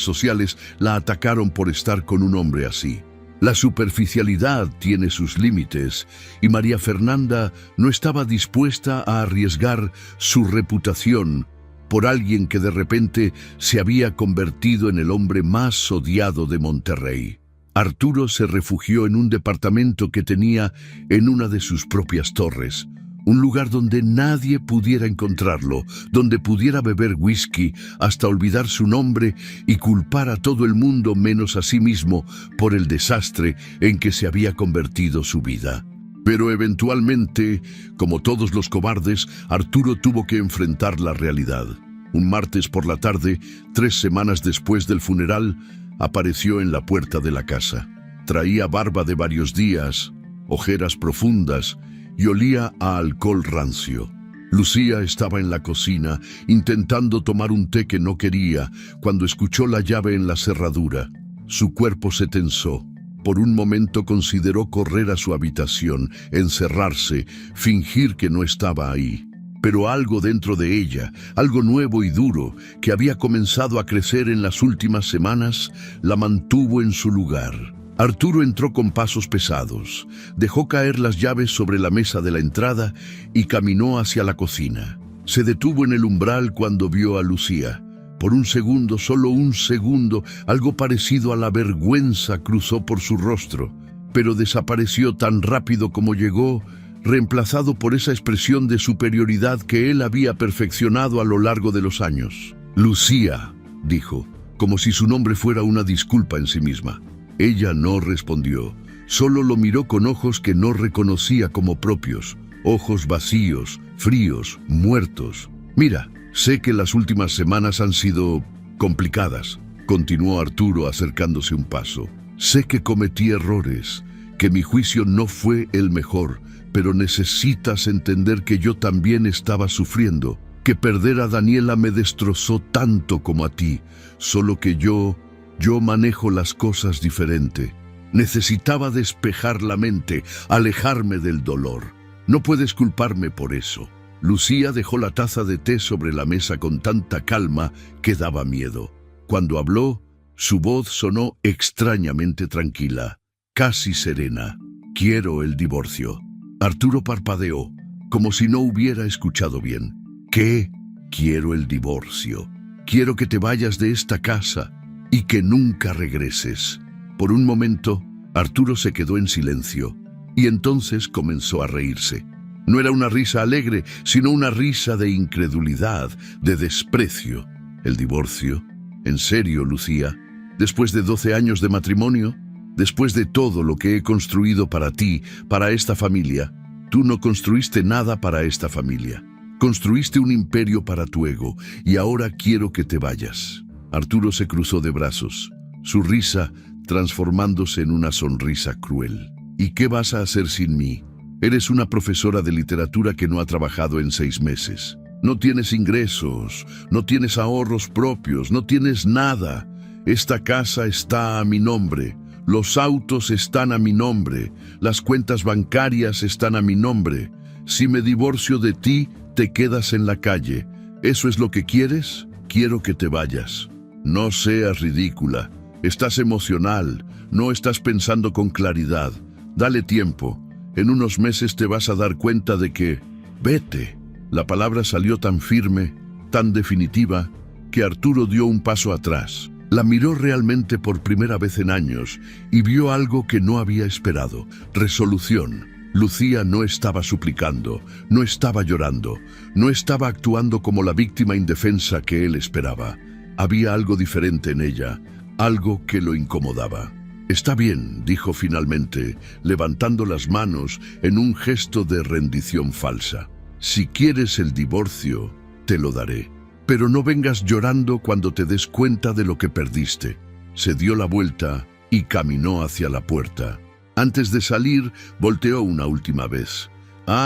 sociales la atacaron por estar con un hombre así. La superficialidad tiene sus límites y María Fernanda no estaba dispuesta a arriesgar su reputación por alguien que de repente se había convertido en el hombre más odiado de Monterrey. Arturo se refugió en un departamento que tenía en una de sus propias torres, un lugar donde nadie pudiera encontrarlo, donde pudiera beber whisky hasta olvidar su nombre y culpar a todo el mundo menos a sí mismo por el desastre en que se había convertido su vida. Pero eventualmente, como todos los cobardes, Arturo tuvo que enfrentar la realidad. Un martes por la tarde, 3 semanas después del funeral, apareció en la puerta de la casa. Traía barba de varios días, ojeras profundas y olía a alcohol rancio. Lucía estaba en la cocina intentando tomar un té que no quería cuando escuchó la llave en la cerradura. Su cuerpo se tensó. Por un momento consideró correr a su habitación, encerrarse, fingir que no estaba ahí. Pero algo dentro de ella, algo nuevo y duro, que había comenzado a crecer en las últimas semanas, la mantuvo en su lugar. Arturo entró con pasos pesados, dejó caer las llaves sobre la mesa de la entrada y caminó hacia la cocina. Se detuvo en el umbral cuando vio a Lucía. Por un segundo, solo un segundo, algo parecido a la vergüenza cruzó por su rostro, pero desapareció tan rápido como llegó, reemplazado por esa expresión de superioridad que él había perfeccionado a lo largo de los años. «Lucía», dijo, como si su nombre fuera una disculpa en sí misma. Ella no respondió, solo lo miró con ojos que no reconocía como propios, ojos vacíos, fríos, muertos. «Mira, sé que las últimas semanas han sido complicadas», continuó Arturo acercándose un paso. «Sé que cometí errores, que mi juicio no fue el mejor, pero necesitas entender que yo también estaba sufriendo, que perder a Daniela me destrozó tanto como a ti, solo que yo manejo las cosas diferente. Necesitaba despejar la mente, alejarme del dolor. No puedes culparme por eso». Lucía dejó la taza de té sobre la mesa con tanta calma que daba miedo. Cuando habló, su voz sonó extrañamente tranquila, casi serena. «Quiero el divorcio». Arturo parpadeó, como si no hubiera escuchado bien. «¿Qué? Quiero el divorcio. Quiero que te vayas de esta casa y que nunca regreses». Por un momento, Arturo se quedó en silencio y entonces comenzó a reírse. No era una risa alegre, sino una risa de incredulidad, de desprecio. «¿El divorcio? ¿En serio, Lucía? ¿Después de 12 años de matrimonio? Después de todo lo que he construido para ti, para esta familia, tú no construiste nada para esta familia. Construiste un imperio para tu ego y ahora quiero que te vayas». Arturo se cruzó de brazos, su risa transformándose en una sonrisa cruel. «¿Y qué vas a hacer sin mí? Eres una profesora de literatura que no ha trabajado en 6 meses. No tienes ingresos, no tienes ahorros propios, no tienes nada. Esta casa está a mi nombre. Los autos están a mi nombre, las cuentas bancarias están a mi nombre. Si me divorcio de ti, te quedas en la calle. ¿Eso es lo que quieres? Quiero que te vayas. No seas ridícula. Estás emocional, no estás pensando con claridad. Dale tiempo. En unos meses te vas a dar cuenta de que... Vete». La palabra salió tan firme, tan definitiva, que Arturo dio un paso atrás. La miró realmente por primera vez en años y vio algo que no había esperado: resolución. Lucía no estaba suplicando, no estaba llorando, no estaba actuando como la víctima indefensa que él esperaba. Había algo diferente en ella, algo que lo incomodaba. «Está bien», dijo finalmente, levantando las manos en un gesto de rendición falsa. «Si quieres el divorcio, te lo daré. Pero no vengas llorando cuando te des cuenta de lo que perdiste». Se dio la vuelta y caminó hacia la puerta. Antes de salir, volteó una última vez.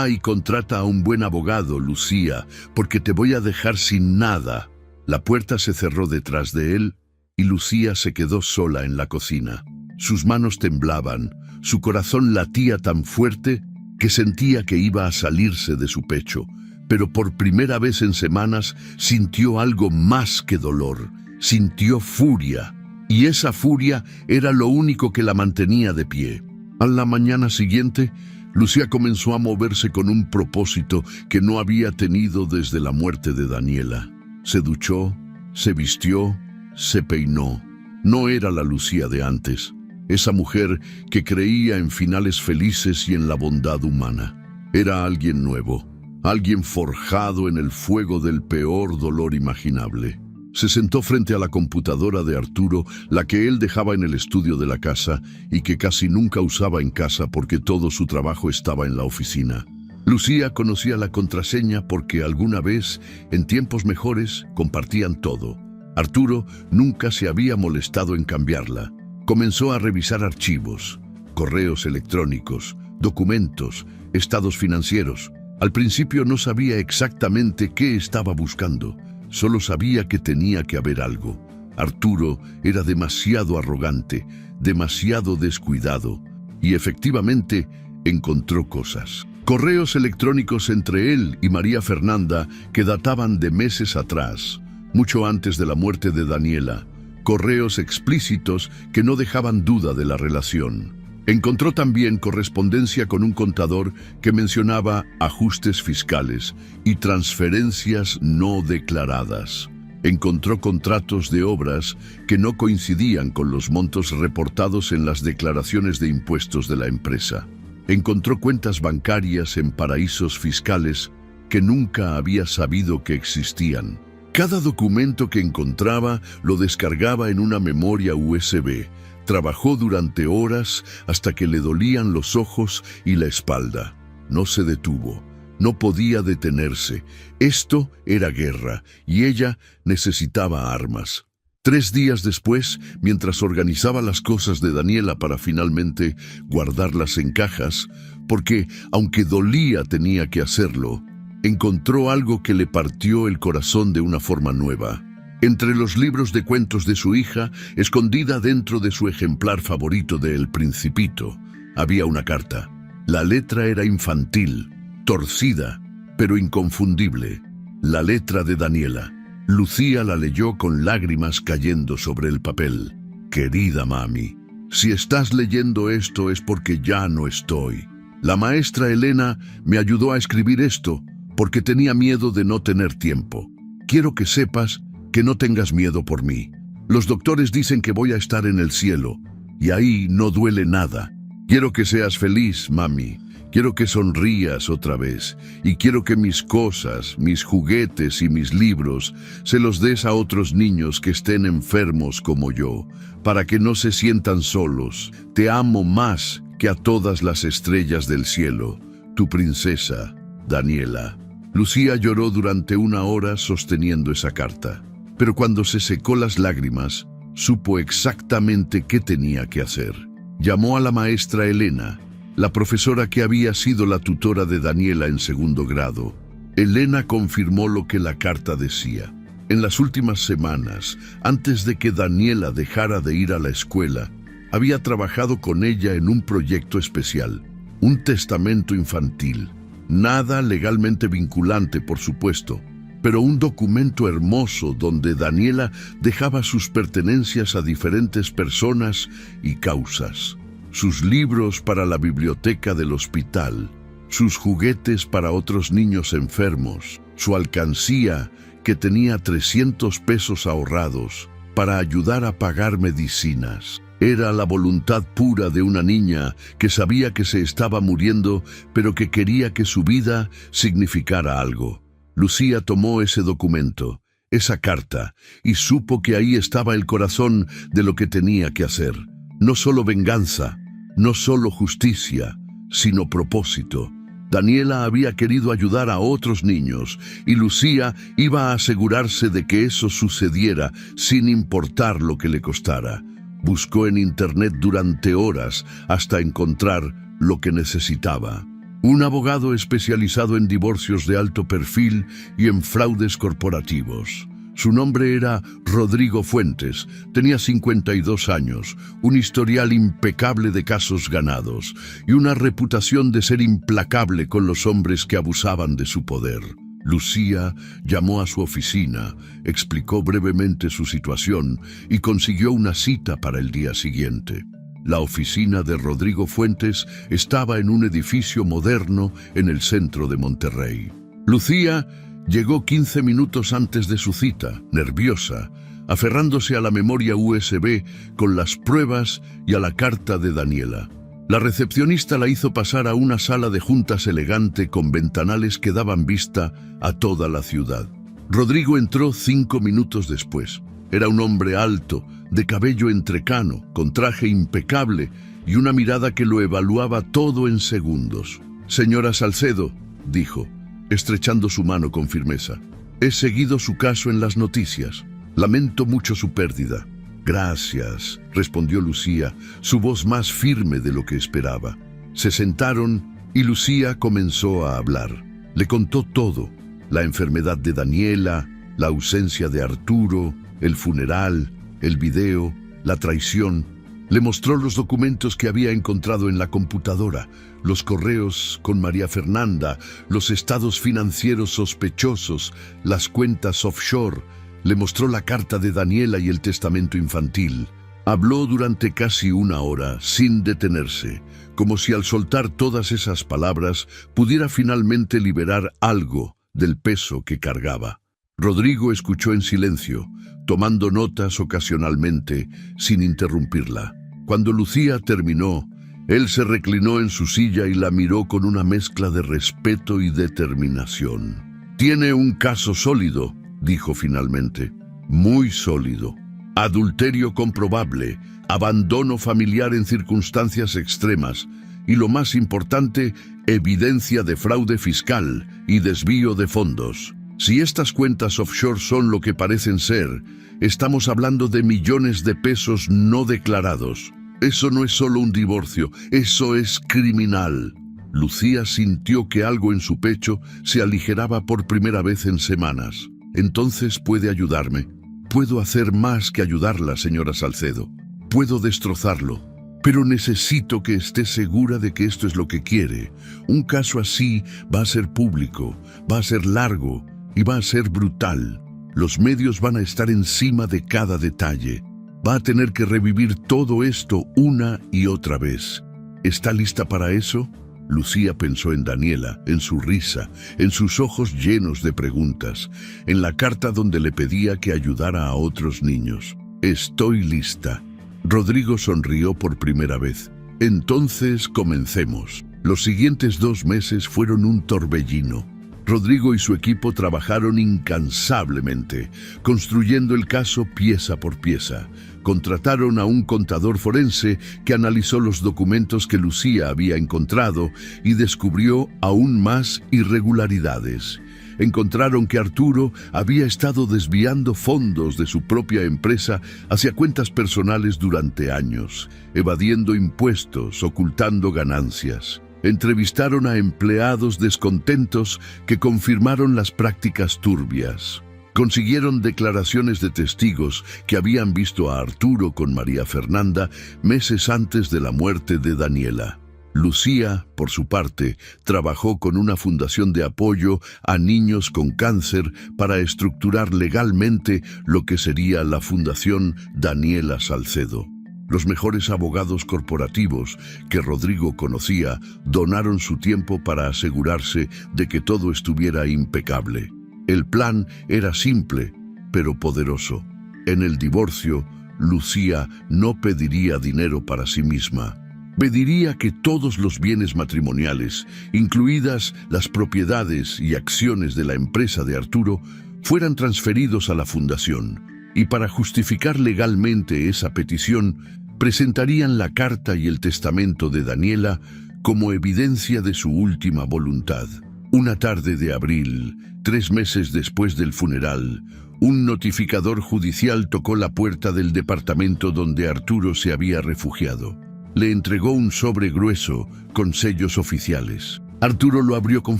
Y contrata a un buen abogado, Lucía, porque te voy a dejar sin nada. La puerta se cerró detrás de él y Lucía se quedó sola en la cocina. Sus manos temblaban, su corazón latía tan fuerte que sentía que iba a salirse de su pecho, pero por primera vez en semanas sintió algo más que dolor, sintió furia, y esa furia era lo único que la mantenía de pie. A la mañana siguiente, Lucía comenzó a moverse con un propósito que no había tenido desde la muerte de Daniela. Se duchó, se vistió, se peinó. No era la Lucía de antes, esa mujer que creía en finales felices y en la bondad humana. Era alguien nuevo, alguien forjado en el fuego del peor dolor imaginable. Se sentó frente a la computadora de Arturo, la que él dejaba en el estudio de la casa y que casi nunca usaba en casa porque todo su trabajo estaba en la oficina. Lucía conocía la contraseña porque alguna vez, en tiempos mejores, compartían todo. Arturo nunca se había molestado en cambiarla. Comenzó a revisar archivos, correos electrónicos, documentos, estados financieros. Al principio no sabía exactamente qué estaba buscando. Solo sabía que tenía que haber algo. Arturo era demasiado arrogante, demasiado descuidado, y efectivamente encontró cosas. Correos electrónicos entre él y María Fernanda que databan de meses atrás, mucho antes de la muerte de Daniela. Correos explícitos que no dejaban duda de la relación. Encontró también correspondencia con un contador que mencionaba ajustes fiscales y transferencias no declaradas. Encontró contratos de obras que no coincidían con los montos reportados en las declaraciones de impuestos de la empresa. Encontró cuentas bancarias en paraísos fiscales que nunca había sabido que existían. Cada documento que encontraba lo descargaba en una memoria USB. Trabajó durante horas hasta que le dolían los ojos y la espalda. No se detuvo, no podía detenerse. Esto era guerra y ella necesitaba armas. 3 días después, mientras organizaba las cosas de Daniela para finalmente guardarlas en cajas, porque aunque dolía tenía que hacerlo, encontró algo que le partió el corazón de una forma nueva. Entre los libros de cuentos de su hija, escondida dentro de su ejemplar favorito de El Principito, había una carta. La letra era infantil, torcida, pero inconfundible. La letra de Daniela. Lucía la leyó con lágrimas cayendo sobre el papel. Querida mami, si estás leyendo esto es porque ya no estoy. La maestra Elena me ayudó a escribir esto porque tenía miedo de no tener tiempo. Quiero que sepas que no tengas miedo por mí. Los doctores dicen que voy a estar en el cielo, y ahí no duele nada. Quiero que seas feliz, mami. Quiero que sonrías otra vez, y quiero que mis cosas, mis juguetes y mis libros se los des a otros niños que estén enfermos como yo, para que no se sientan solos. Te amo más que a todas las estrellas del cielo. Tu princesa, Daniela. Lucía lloró durante 1 hora sosteniendo esa carta. Pero cuando se secó las lágrimas, supo exactamente qué tenía que hacer. Llamó a la maestra Elena, la profesora que había sido la tutora de Daniela en 2º grado. Elena confirmó lo que la carta decía. En las últimas semanas, antes de que Daniela dejara de ir a la escuela, había trabajado con ella en un proyecto especial, un testamento infantil. Nada legalmente vinculante, por supuesto, pero un documento hermoso donde Daniela dejaba sus pertenencias a diferentes personas y causas. Sus libros para la biblioteca del hospital, sus juguetes para otros niños enfermos, su alcancía que tenía 300 pesos ahorrados para ayudar a pagar medicinas. Era la voluntad pura de una niña que sabía que se estaba muriendo, pero que quería que su vida significara algo. Lucía tomó ese documento, esa carta, y supo que ahí estaba el corazón de lo que tenía que hacer. No solo venganza, no solo justicia, sino propósito. Daniela había querido ayudar a otros niños y Lucía iba a asegurarse de que eso sucediera sin importar lo que le costara. Buscó en internet durante horas hasta encontrar lo que necesitaba. un abogado especializado en divorcios de alto perfil y en fraudes corporativos. Su nombre era Rodrigo Fuentes, tenía 52 años, un historial impecable de casos ganados y una reputación de ser implacable con los hombres que abusaban de su poder. Lucía llamó a su oficina, explicó brevemente su situación y consiguió una cita para el día siguiente. La oficina de Rodrigo Fuentes estaba en un edificio moderno en el centro de Monterrey. Lucía llegó 15 minutos antes de su cita, nerviosa, aferrándose a la memoria USB con las pruebas y a la carta de Daniela. La recepcionista la hizo pasar a una sala de juntas elegante con ventanales que daban vista a toda la ciudad. Rodrigo entró 5 minutos después. Era un hombre alto, de cabello entrecano, con traje impecable y una mirada que lo evaluaba todo en segundos. «Señora Salcedo», dijo, estrechando su mano con firmeza, «he seguido su caso en las noticias. Lamento mucho su pérdida». «Gracias», respondió Lucía, su voz más firme de lo que esperaba. Se sentaron y Lucía comenzó a hablar. Le contó todo: la enfermedad de Daniela, la ausencia de Arturo, el funeral, el video, la traición. Le mostró los documentos que había encontrado en la computadora, los correos con María Fernanda, los estados financieros sospechosos, las cuentas offshore. Le mostró la carta de Daniela y el testamento infantil. Habló durante casi 1 hora, sin detenerse, como si al soltar todas esas palabras pudiera finalmente liberar algo del peso que cargaba. Rodrigo escuchó en silencio, tomando notas ocasionalmente, sin interrumpirla. Cuando Lucía terminó, él se reclinó en su silla y la miró con una mezcla de respeto y determinación. «Tiene un caso sólido», dijo finalmente, «muy sólido. Adulterio comprobable, abandono familiar en circunstancias extremas y, lo más importante, evidencia de fraude fiscal y desvío de fondos. Si estas cuentas offshore son lo que parecen ser, estamos hablando de millones de pesos no declarados. Eso no es solo un divorcio, eso es criminal». Lucía sintió que algo en su pecho se aligeraba por primera vez en semanas. «Entonces puede ayudarme. Puedo hacer más que ayudarla, señora Salcedo. Puedo destrozarlo. Pero necesito que esté segura de que esto es lo que quiere. Un caso así va a ser público, va a ser largo y va a ser brutal. Los medios van a estar encima de cada detalle. Va a tener que revivir todo esto una y otra vez. ¿Está lista para eso?» Lucía pensó en Daniela, en su risa, en sus ojos llenos de preguntas, en la carta donde le pedía que ayudara a otros niños. «Estoy lista». Rodrigo sonrió por primera vez. «Entonces comencemos». Los siguientes 2 meses fueron un torbellino. Rodrigo y su equipo trabajaron incansablemente, construyendo el caso pieza por pieza. Contrataron a un contador forense que analizó los documentos que Lucía había encontrado y descubrió aún más irregularidades. Encontraron que Arturo había estado desviando fondos de su propia empresa hacia cuentas personales durante años, evadiendo impuestos, ocultando ganancias. Entrevistaron a empleados descontentos que confirmaron las prácticas turbias. Consiguieron declaraciones de testigos que habían visto a Arturo con María Fernanda meses antes de la muerte de Daniela. Lucía, por su parte, trabajó con una fundación de apoyo a niños con cáncer para estructurar legalmente lo que sería la Fundación Daniela Salcedo. Los mejores abogados corporativos que Rodrigo conocía donaron su tiempo para asegurarse de que todo estuviera impecable. El plan era simple, pero poderoso. En el divorcio, Lucía no pediría dinero para sí misma. Pediría que todos los bienes matrimoniales, incluidas las propiedades y acciones de la empresa de Arturo, fueran transferidos a la fundación. Y para justificar legalmente esa petición, presentarían la carta y el testamento de Daniela como evidencia de su última voluntad. Una tarde de abril, 3 meses después del funeral, un notificador judicial tocó la puerta del departamento donde Arturo se había refugiado. Le entregó un sobre grueso con sellos oficiales. Arturo lo abrió con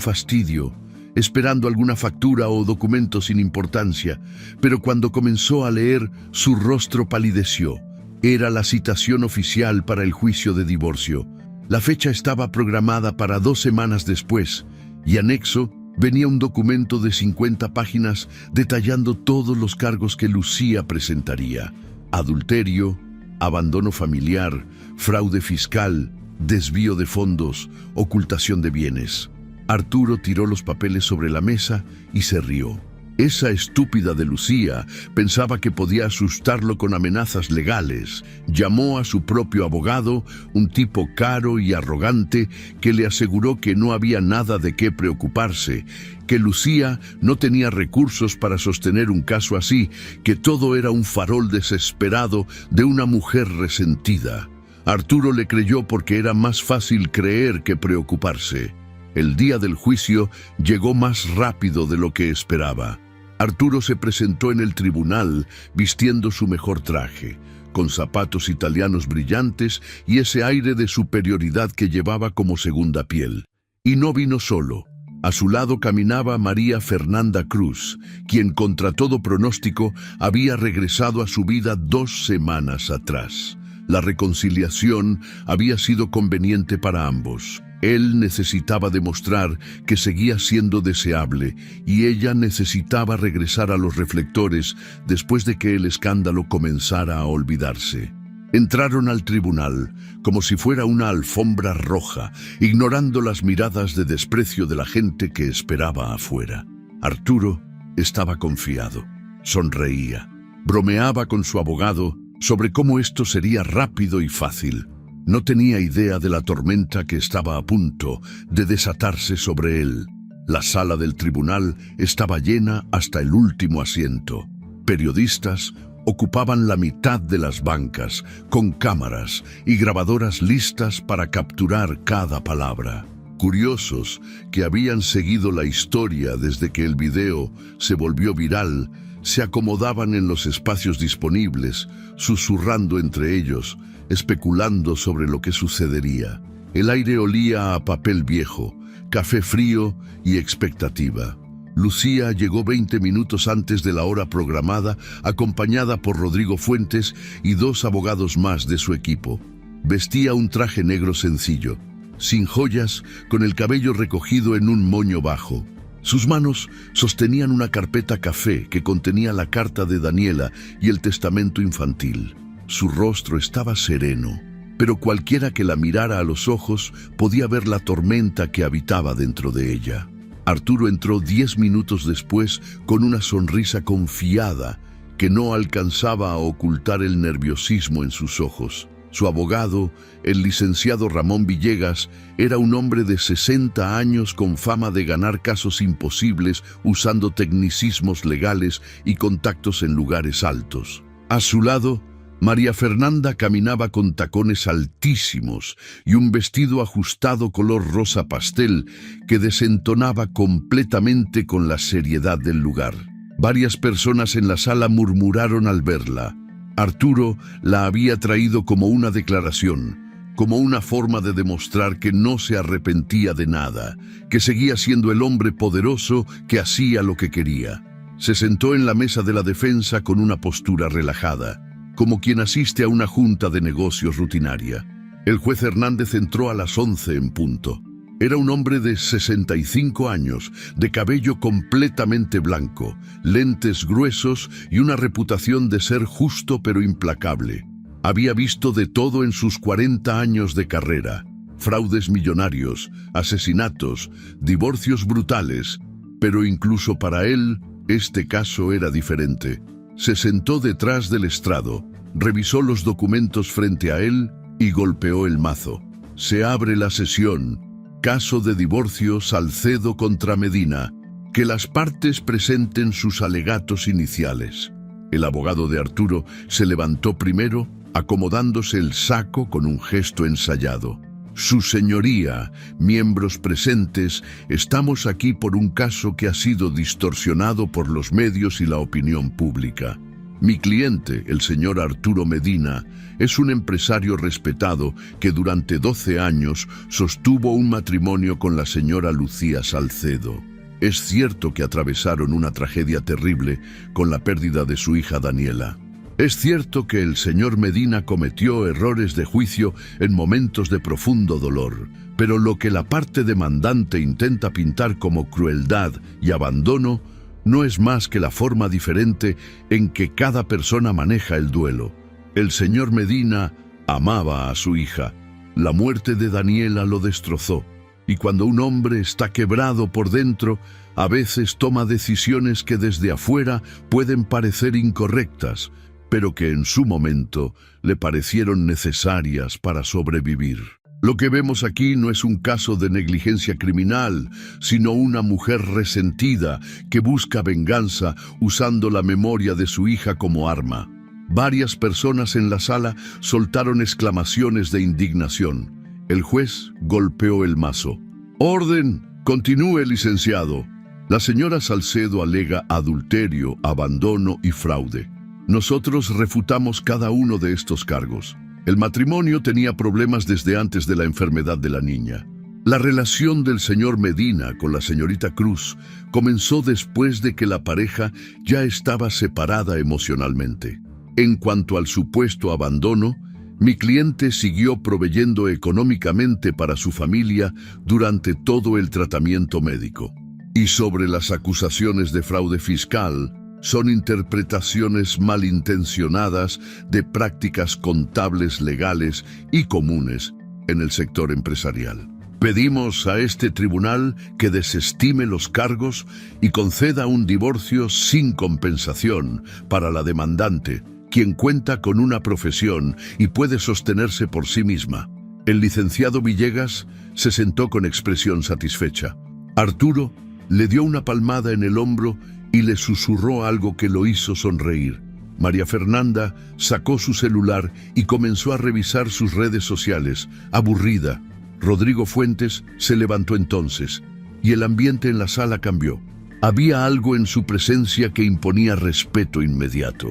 fastidio, esperando alguna factura o documento sin importancia, pero cuando comenzó a leer, su rostro palideció. Era la citación oficial para el juicio de divorcio. La fecha estaba programada para 2 semanas después, y anexo venía un documento de 50 páginas detallando todos los cargos que Lucía presentaría: adulterio, abandono familiar, fraude fiscal, desvío de fondos, ocultación de bienes. Arturo tiró los papeles sobre la mesa y se rió. Esa estúpida de Lucía pensaba que podía asustarlo con amenazas legales. Llamó a su propio abogado, un tipo caro y arrogante, que le aseguró que no había nada de qué preocuparse, que Lucía no tenía recursos para sostener un caso así, que todo era un farol desesperado de una mujer resentida. Arturo le creyó porque era más fácil creer que preocuparse. El día del juicio llegó más rápido de lo que esperaba. Arturo se presentó en el tribunal vistiendo su mejor traje, con zapatos italianos brillantes y ese aire de superioridad que llevaba como segunda piel. Y no vino solo. A su lado caminaba María Fernanda Cruz, quien contra todo pronóstico había regresado a su vida 2 semanas atrás. La reconciliación había sido conveniente para ambos. Él necesitaba demostrar que seguía siendo deseable y ella necesitaba regresar a los reflectores después de que el escándalo comenzara a olvidarse. Entraron al tribunal como si fuera una alfombra roja, ignorando las miradas de desprecio de la gente que esperaba afuera. Arturo estaba confiado, sonreía, bromeaba con su abogado sobre cómo esto sería rápido y fácil. No tenía idea de la tormenta que estaba a punto de desatarse sobre él. La sala del tribunal estaba llena hasta el último asiento. Periodistas ocupaban la mitad de las bancas, con cámaras y grabadoras listas para capturar cada palabra. Curiosos que habían seguido la historia desde que el video se volvió viral, se acomodaban en los espacios disponibles, susurrando entre ellos, especulando sobre lo que sucedería. El aire olía a papel viejo, café frío y expectativa. Lucía llegó 20 minutos antes de la hora programada, acompañada por Rodrigo Fuentes y 2 abogados más de su equipo. Vestía un traje negro sencillo, sin joyas, con el cabello recogido en un moño bajo. Sus manos sostenían una carpeta café que contenía la carta de Daniela y el testamento infantil. Su rostro estaba sereno, pero cualquiera que la mirara a los ojos podía ver la tormenta que habitaba dentro de ella. Arturo entró 10 minutos después con una sonrisa confiada que no alcanzaba a ocultar el nerviosismo en sus ojos. Su abogado, el licenciado Ramón Villegas, era un hombre de 60 años con fama de ganar casos imposibles usando tecnicismos legales y contactos en lugares altos. A su lado, María Fernanda caminaba con tacones altísimos y un vestido ajustado color rosa pastel que desentonaba completamente con la seriedad del lugar. Varias personas en la sala murmuraron al verla. Arturo la había traído como una declaración, como una forma de demostrar que no se arrepentía de nada, que seguía siendo el hombre poderoso que hacía lo que quería. Se sentó en la mesa de la defensa con una postura relajada, como quien asiste a una junta de negocios rutinaria. El juez Hernández entró a las 11 en punto. Era un hombre de 65 años, de cabello completamente blanco, lentes gruesos y una reputación de ser justo pero implacable. Había visto de todo en sus 40 años de carrera: fraudes millonarios, asesinatos, divorcios brutales, pero incluso para él, este caso era diferente. Se sentó detrás del estrado, revisó los documentos frente a él y golpeó el mazo. Se abre la sesión. Caso de divorcio Salcedo contra Medina. Que las partes presenten sus alegatos iniciales. El abogado de Arturo se levantó primero, acomodándose el saco con un gesto ensayado. Su señoría, miembros presentes, estamos aquí por un caso que ha sido distorsionado por los medios y la opinión pública. Mi cliente, el señor Arturo Medina, es un empresario respetado que durante 12 años sostuvo un matrimonio con la señora Lucía Salcedo. Es cierto que atravesaron una tragedia terrible con la pérdida de su hija Daniela. Es cierto que el señor Medina cometió errores de juicio en momentos de profundo dolor, pero lo que la parte demandante intenta pintar como crueldad y abandono no es más que la forma diferente en que cada persona maneja el duelo. El señor Medina amaba a su hija. La muerte de Daniela lo destrozó. Y cuando un hombre está quebrado por dentro, a veces toma decisiones que desde afuera pueden parecer incorrectas, pero que en su momento le parecieron necesarias para sobrevivir. Lo que vemos aquí no es un caso de negligencia criminal, sino una mujer resentida que busca venganza usando la memoria de su hija como arma. Varias personas en la sala soltaron exclamaciones de indignación. El juez golpeó el mazo. «¡Orden! Continúe, licenciado». La señora Salcedo alega adulterio, abandono y fraude. Nosotros refutamos cada uno de estos cargos. El matrimonio tenía problemas desde antes de la enfermedad de la niña. La relación del señor Medina con la señorita Cruz comenzó después de que la pareja ya estaba separada emocionalmente. En cuanto al supuesto abandono, mi cliente siguió proveyendo económicamente para su familia durante todo el tratamiento médico. Y sobre las acusaciones de fraude fiscal, son interpretaciones malintencionadas de prácticas contables legales y comunes en el sector empresarial. Pedimos a este tribunal que desestime los cargos y conceda un divorcio sin compensación para la demandante, quien cuenta con una profesión y puede sostenerse por sí misma. El licenciado Villegas se sentó con expresión satisfecha. Arturo le dio una palmada en el hombro y le susurró algo que lo hizo sonreír. María Fernanda sacó su celular y comenzó a revisar sus redes sociales, aburrida. Rodrigo Fuentes se levantó entonces, y el ambiente en la sala cambió. Había algo en su presencia que imponía respeto inmediato.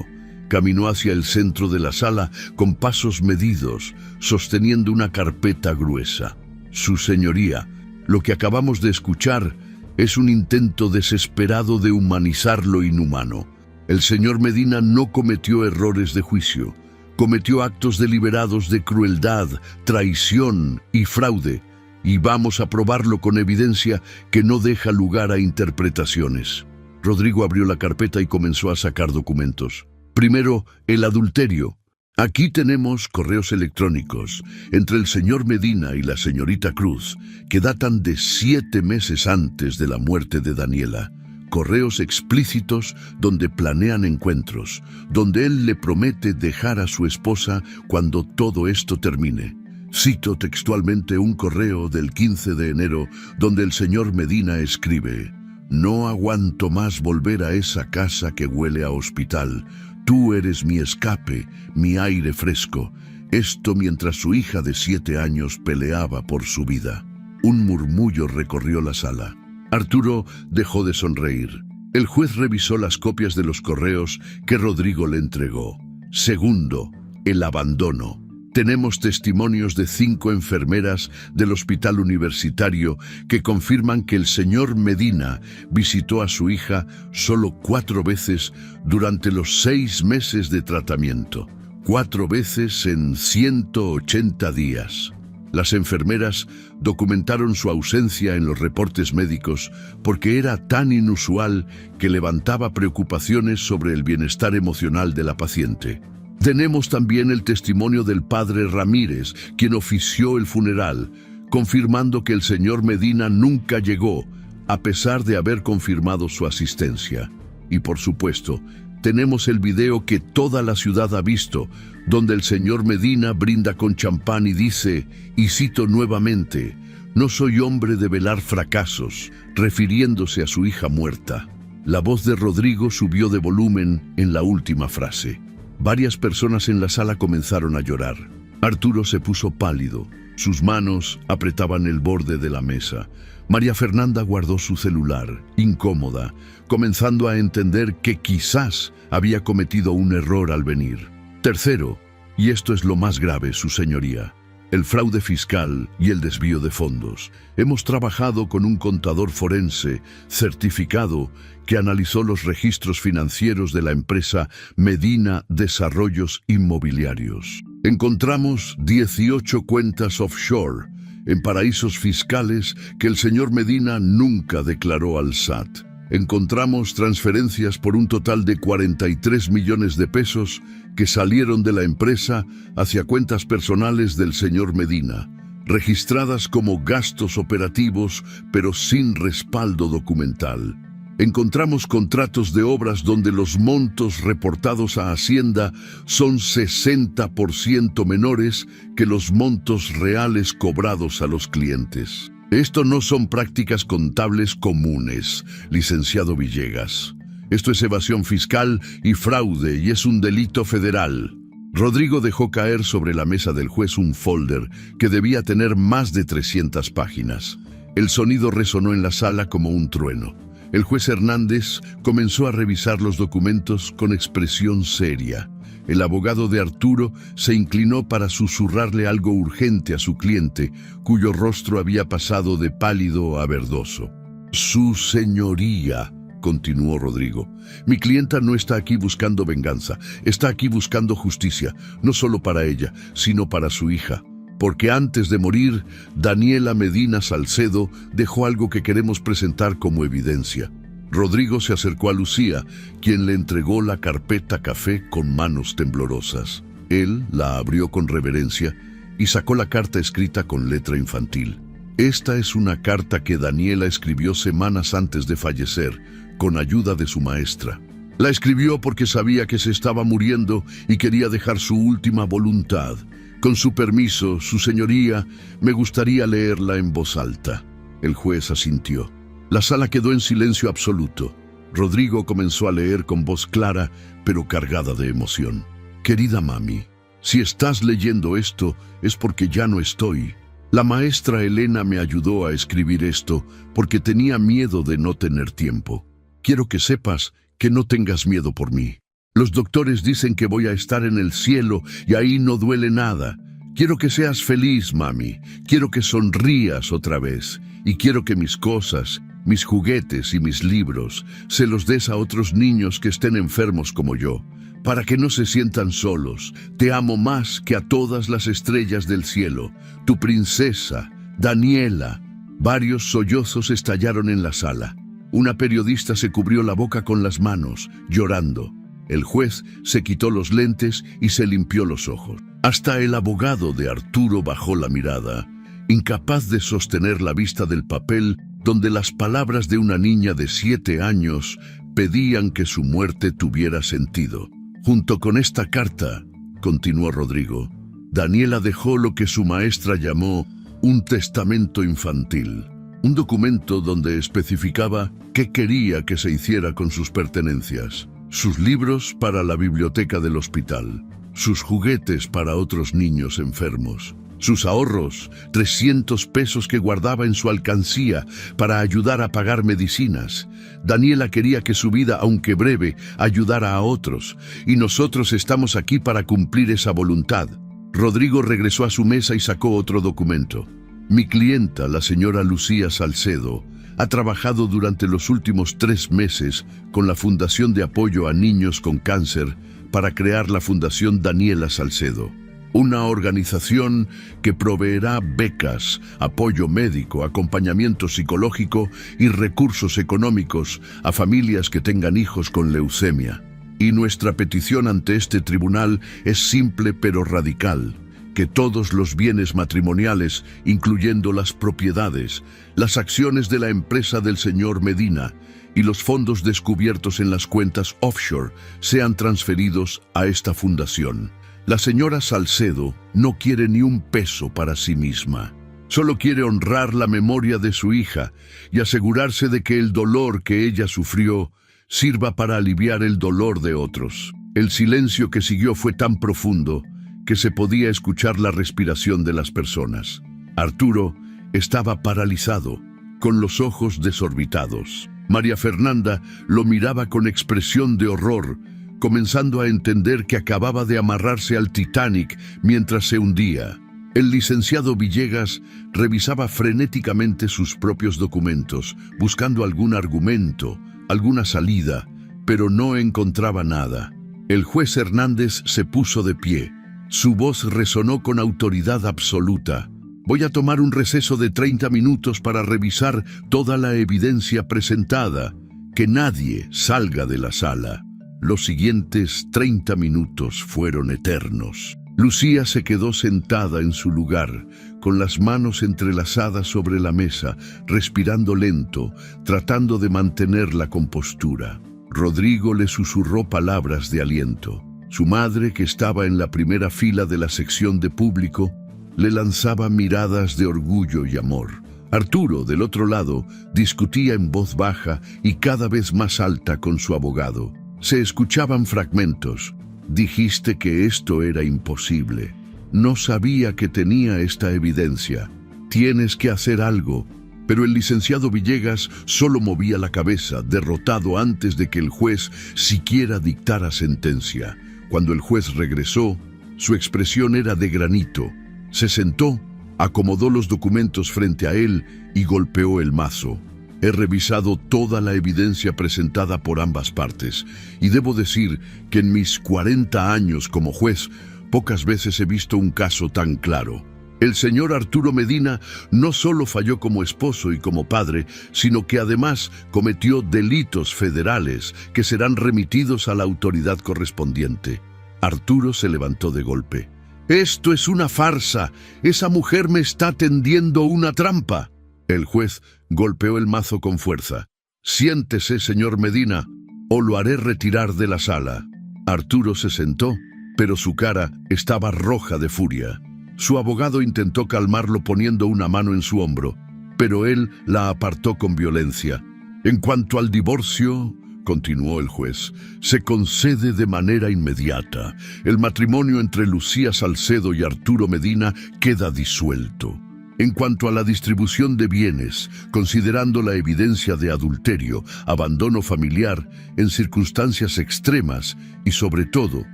Caminó hacia el centro de la sala con pasos medidos, sosteniendo una carpeta gruesa. Su señoría, lo que acabamos de escuchar es un intento desesperado de humanizar lo inhumano. El señor Medina no cometió errores de juicio. Cometió actos deliberados de crueldad, traición y fraude, y vamos a probarlo con evidencia que no deja lugar a interpretaciones. Rodrigo abrió la carpeta y comenzó a sacar documentos. Primero, el adulterio. Aquí tenemos correos electrónicos entre el señor Medina y la señorita Cruz, que datan de 7 meses antes de la muerte de Daniela. Correos explícitos donde planean encuentros, donde él le promete dejar a su esposa cuando todo esto termine. Cito textualmente un correo del 15 de enero donde el señor Medina escribe: «No aguanto más volver a esa casa que huele a hospital. Tú eres mi escape, mi aire fresco». Esto mientras su hija de 7 años peleaba por su vida. Un murmullo recorrió la sala. Arturo dejó de sonreír. El juez revisó las copias de los correos que Rodrigo le entregó. Segundo, el abandono. Tenemos testimonios de 5 enfermeras del hospital universitario que confirman que el señor Medina visitó a su hija solo 4 veces durante los 6 meses de tratamiento. 4 veces en 180 días. Las enfermeras documentaron su ausencia en los reportes médicos porque era tan inusual que levantaba preocupaciones sobre el bienestar emocional de la paciente. Tenemos también el testimonio del padre Ramírez, quien ofició el funeral, confirmando que el señor Medina nunca llegó, a pesar de haber confirmado su asistencia. Y por supuesto, tenemos el video que toda la ciudad ha visto, donde el señor Medina brinda con champán y dice, y cito nuevamente: «No soy hombre de velar fracasos», refiriéndose a su hija muerta. La voz de Rodrigo subió de volumen en la última frase. Varias personas en la sala comenzaron a llorar. Arturo se puso pálido. Sus manos apretaban el borde de la mesa. María Fernanda guardó su celular, incómoda, comenzando a entender que quizás había cometido un error al venir. Tercero, y esto es lo más grave, su señoría, el fraude fiscal y el desvío de fondos. Hemos trabajado con un contador forense certificado que analizó los registros financieros de la empresa Medina Desarrollos Inmobiliarios. Encontramos 18 cuentas offshore en paraísos fiscales que el señor Medina nunca declaró al SAT. Encontramos transferencias por un total de 43 millones de pesos que salieron de la empresa hacia cuentas personales del señor Medina, registradas como gastos operativos pero sin respaldo documental. Encontramos contratos de obras donde los montos reportados a Hacienda son 60% menores que los montos reales cobrados a los clientes. Esto no son prácticas contables comunes, licenciado Villegas. Esto es evasión fiscal y fraude y es un delito federal. Rodrigo dejó caer sobre la mesa del juez un folder que debía tener más de 300 páginas. El sonido resonó en la sala como un trueno. El juez Hernández comenzó a revisar los documentos con expresión seria. El abogado de Arturo se inclinó para susurrarle algo urgente a su cliente, cuyo rostro había pasado de pálido a verdoso. «Su señoría», continuó Rodrigo, «mi clienta no está aquí buscando venganza, está aquí buscando justicia, no solo para ella, sino para su hija. Porque antes de morir, Daniela Medina Salcedo dejó algo que queremos presentar como evidencia». Rodrigo se acercó a Lucía, quien le entregó la carpeta café con manos temblorosas. Él la abrió con reverencia y sacó la carta escrita con letra infantil. Esta es una carta que Daniela escribió semanas antes de fallecer, con ayuda de su maestra. La escribió porque sabía que se estaba muriendo y quería dejar su última voluntad. Con su permiso, su señoría, me gustaría leerla en voz alta. El juez asintió. La sala quedó en silencio absoluto. Rodrigo comenzó a leer con voz clara, pero cargada de emoción. «Querida mami, si estás leyendo esto, es porque ya no estoy. La maestra Elena me ayudó a escribir esto porque tenía miedo de no tener tiempo. Quiero que sepas que no tengas miedo por mí. Los doctores dicen que voy a estar en el cielo y ahí no duele nada. Quiero que seas feliz, mami. Quiero que sonrías otra vez. Y quiero que mis cosas, mis juguetes y mis libros se los des a otros niños que estén enfermos como yo, para que no se sientan solos. Te amo más que a todas las estrellas del cielo. Tu princesa, Daniela». Varios sollozos estallaron en la sala. Una periodista se cubrió la boca con las manos, llorando. El juez se quitó los lentes y se limpió los ojos. Hasta el abogado de Arturo bajó la mirada, incapaz de sostener la vista del papel donde las palabras de una niña de 7 años pedían que su muerte tuviera sentido. «Junto con esta carta», continuó Rodrigo, «Daniela dejó lo que su maestra llamó un testamento infantil, un documento donde especificaba qué quería que se hiciera con sus pertenencias. Sus libros para la biblioteca del hospital, sus juguetes para otros niños enfermos, sus ahorros, 300 pesos que guardaba en su alcancía para ayudar a pagar medicinas. Daniela quería que su vida, aunque breve, ayudara a otros, y nosotros estamos aquí para cumplir esa voluntad». Rodrigo regresó a su mesa y sacó otro documento. «Mi clienta, la señora Lucía Salcedo, ha trabajado durante los últimos 3 meses con la Fundación de Apoyo a Niños con Cáncer para crear la Fundación Daniela Salcedo, una organización que proveerá becas, apoyo médico, acompañamiento psicológico y recursos económicos a familias que tengan hijos con leucemia. Y nuestra petición ante este tribunal es simple pero radical: que todos los bienes matrimoniales, incluyendo las propiedades, las acciones de la empresa del señor Medina y los fondos descubiertos en las cuentas offshore sean transferidos a esta fundación. La señora Salcedo no quiere ni un peso para sí misma. Solo quiere honrar la memoria de su hija y asegurarse de que el dolor que ella sufrió sirva para aliviar el dolor de otros». El silencio que siguió fue tan profundo que se podía escuchar la respiración de las personas. Arturo estaba paralizado, con los ojos desorbitados. María Fernanda lo miraba con expresión de horror, comenzando a entender que acababa de amarrarse al Titanic mientras se hundía. El licenciado Villegas revisaba frenéticamente sus propios documentos, buscando algún argumento, alguna salida, pero no encontraba nada. El juez Hernández se puso de pie. Su voz resonó con autoridad absoluta. Voy a tomar un receso de 30 minutos para revisar toda la evidencia presentada. Que nadie salga de la sala. Los siguientes 30 minutos fueron eternos. Lucía se quedó sentada en su lugar, con las manos entrelazadas sobre la mesa, respirando lento, tratando de mantener la compostura. Rodrigo le susurró palabras de aliento. Su madre, que estaba en la primera fila de la sección de público, le lanzaba miradas de orgullo y amor. Arturo, del otro lado, discutía en voz baja y cada vez más alta con su abogado. Se escuchaban fragmentos. Dijiste que esto era imposible. No sabía que tenía esta evidencia. Tienes que hacer algo. Pero el licenciado Villegas solo movía la cabeza, derrotado antes de que el juez siquiera dictara sentencia. Cuando el juez regresó, su expresión era de granito. Se sentó, acomodó los documentos frente a él y golpeó el mazo. He revisado toda la evidencia presentada por ambas partes y debo decir que en mis 40 años como juez pocas veces he visto un caso tan claro. El señor Arturo Medina no solo falló como esposo y como padre, sino que además cometió delitos federales que serán remitidos a la autoridad correspondiente. Arturo se levantó de golpe. «Esto es una farsa. Esa mujer me está tendiendo una trampa». El juez golpeó el mazo con fuerza. «Siéntese, señor Medina, o lo haré retirar de la sala». Arturo se sentó, pero su cara estaba roja de furia. Su abogado intentó calmarlo poniendo una mano en su hombro, pero él la apartó con violencia. «En cuanto al divorcio», continuó el juez, «se concede de manera inmediata. El matrimonio entre Lucía Salcedo y Arturo Medina queda disuelto. En cuanto a la distribución de bienes, considerando la evidencia de adulterio, abandono familiar, en circunstancias extremas y sobre todo,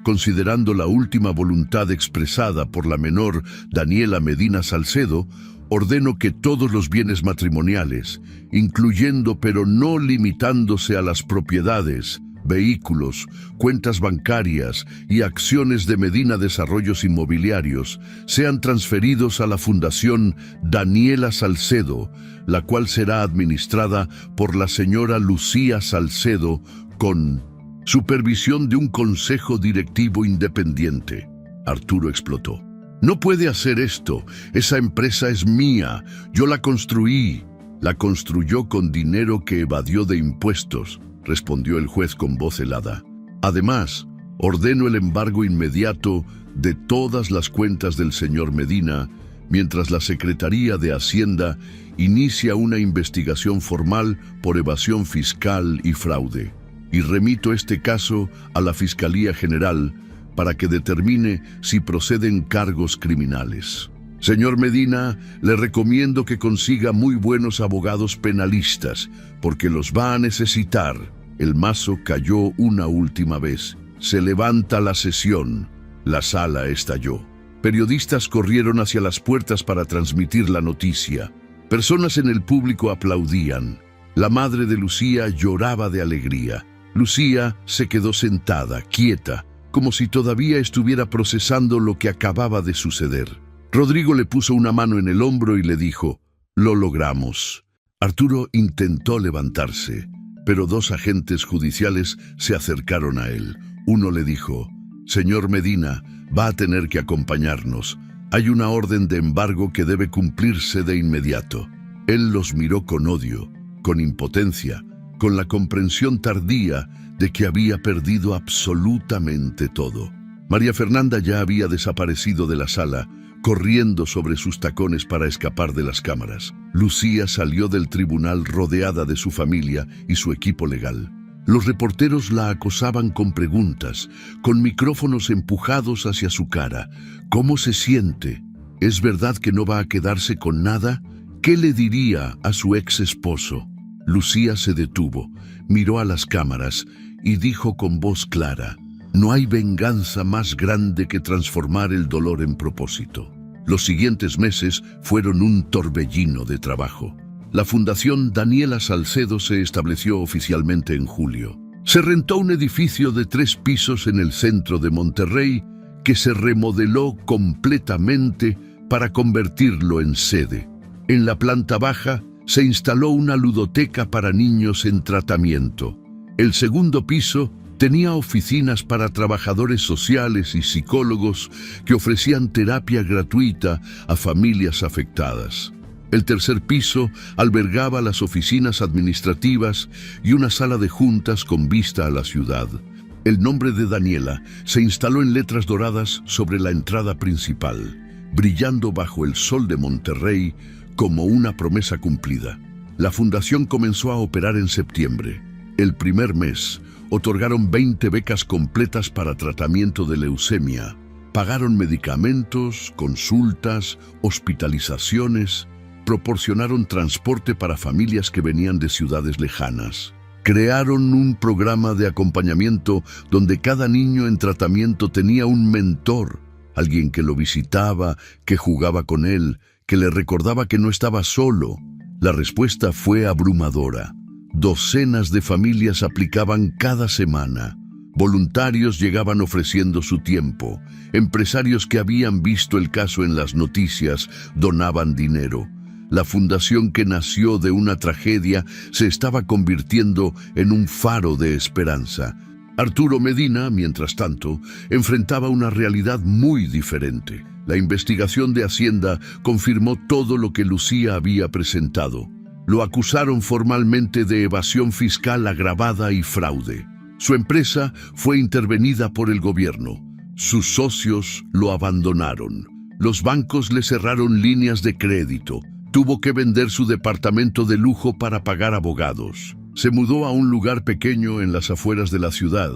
considerando la última voluntad expresada por la menor Daniela Medina Salcedo, ordeno que todos los bienes matrimoniales, incluyendo pero no limitándose a las propiedades, vehículos, cuentas bancarias y acciones de Medina Desarrollos Inmobiliarios, sean transferidos a la Fundación Daniela Salcedo, la cual será administrada por la señora Lucía Salcedo con supervisión de un consejo directivo independiente». Arturo explotó. «No puede hacer esto. Esa empresa es mía. Yo la construí». «La construyó con dinero que evadió de impuestos», respondió el juez con voz helada. «Además, ordeno el embargo inmediato de todas las cuentas del señor Medina, mientras la Secretaría de Hacienda inicia una investigación formal por evasión fiscal y fraude. Y remito este caso a la Fiscalía General para que determine si proceden cargos criminales. Señor Medina, le recomiendo que consiga muy buenos abogados penalistas, porque los va a necesitar». El mazo cayó una última vez. Se levanta la sesión. La sala estalló. Periodistas corrieron hacia las puertas para transmitir la noticia. Personas en el público aplaudían. La madre de Lucía lloraba de alegría. Lucía se quedó sentada, quieta, como si todavía estuviera procesando lo que acababa de suceder. Rodrigo le puso una mano en el hombro y le dijo: «Lo logramos». Arturo intentó levantarse, pero dos agentes judiciales se acercaron a él. Uno le dijo: «Señor Medina, va a tener que acompañarnos. Hay una orden de embargo que debe cumplirse de inmediato». Él los miró con odio, con impotencia, con la comprensión tardía de que había perdido absolutamente todo. María Fernanda ya había desaparecido de la sala, corriendo sobre sus tacones para escapar de las cámaras. Lucía salió del tribunal rodeada de su familia y su equipo legal. Los reporteros la acosaban con preguntas, con micrófonos empujados hacia su cara. ¿Cómo se siente? ¿Es verdad que no va a quedarse con nada? ¿Qué le diría a su ex esposo? Lucía se detuvo, miró a las cámaras y dijo con voz clara: no hay venganza más grande que transformar el dolor en propósito. Los siguientes meses fueron un torbellino de trabajo. La Fundación Daniela Salcedo se estableció oficialmente en julio. Se rentó un edificio de 3 pisos en el centro de Monterrey que se remodeló completamente para convertirlo en sede. En la planta baja se instaló una ludoteca para niños en tratamiento. El segundo piso tenía oficinas para trabajadores sociales y psicólogos que ofrecían terapia gratuita a familias afectadas. El tercer piso albergaba las oficinas administrativas y una sala de juntas con vista a la ciudad. El nombre de Daniela se instaló en letras doradas sobre la entrada principal, brillando bajo el sol de Monterrey como una promesa cumplida. La fundación comenzó a operar en septiembre. El primer mes, otorgaron 20 becas completas para tratamiento de leucemia. Pagaron medicamentos, consultas, hospitalizaciones. Proporcionaron transporte para familias que venían de ciudades lejanas. Crearon un programa de acompañamiento donde cada niño en tratamiento tenía un mentor, alguien que lo visitaba, que jugaba con él, que le recordaba que no estaba solo. La respuesta fue abrumadora. Docenas de familias aplicaban cada semana. Voluntarios llegaban ofreciendo su tiempo. Empresarios que habían visto el caso en las noticias donaban dinero. La fundación, que nació de una tragedia, se estaba convirtiendo en un faro de esperanza. Arturo Medina, mientras tanto, enfrentaba una realidad muy diferente. La investigación de Hacienda confirmó todo lo que Lucía había presentado. Lo acusaron formalmente de evasión fiscal agravada y fraude. Su empresa fue intervenida por el gobierno. Sus socios lo abandonaron. Los bancos le cerraron líneas de crédito. Tuvo que vender su departamento de lujo para pagar abogados. Se mudó a un lugar pequeño en las afueras de la ciudad,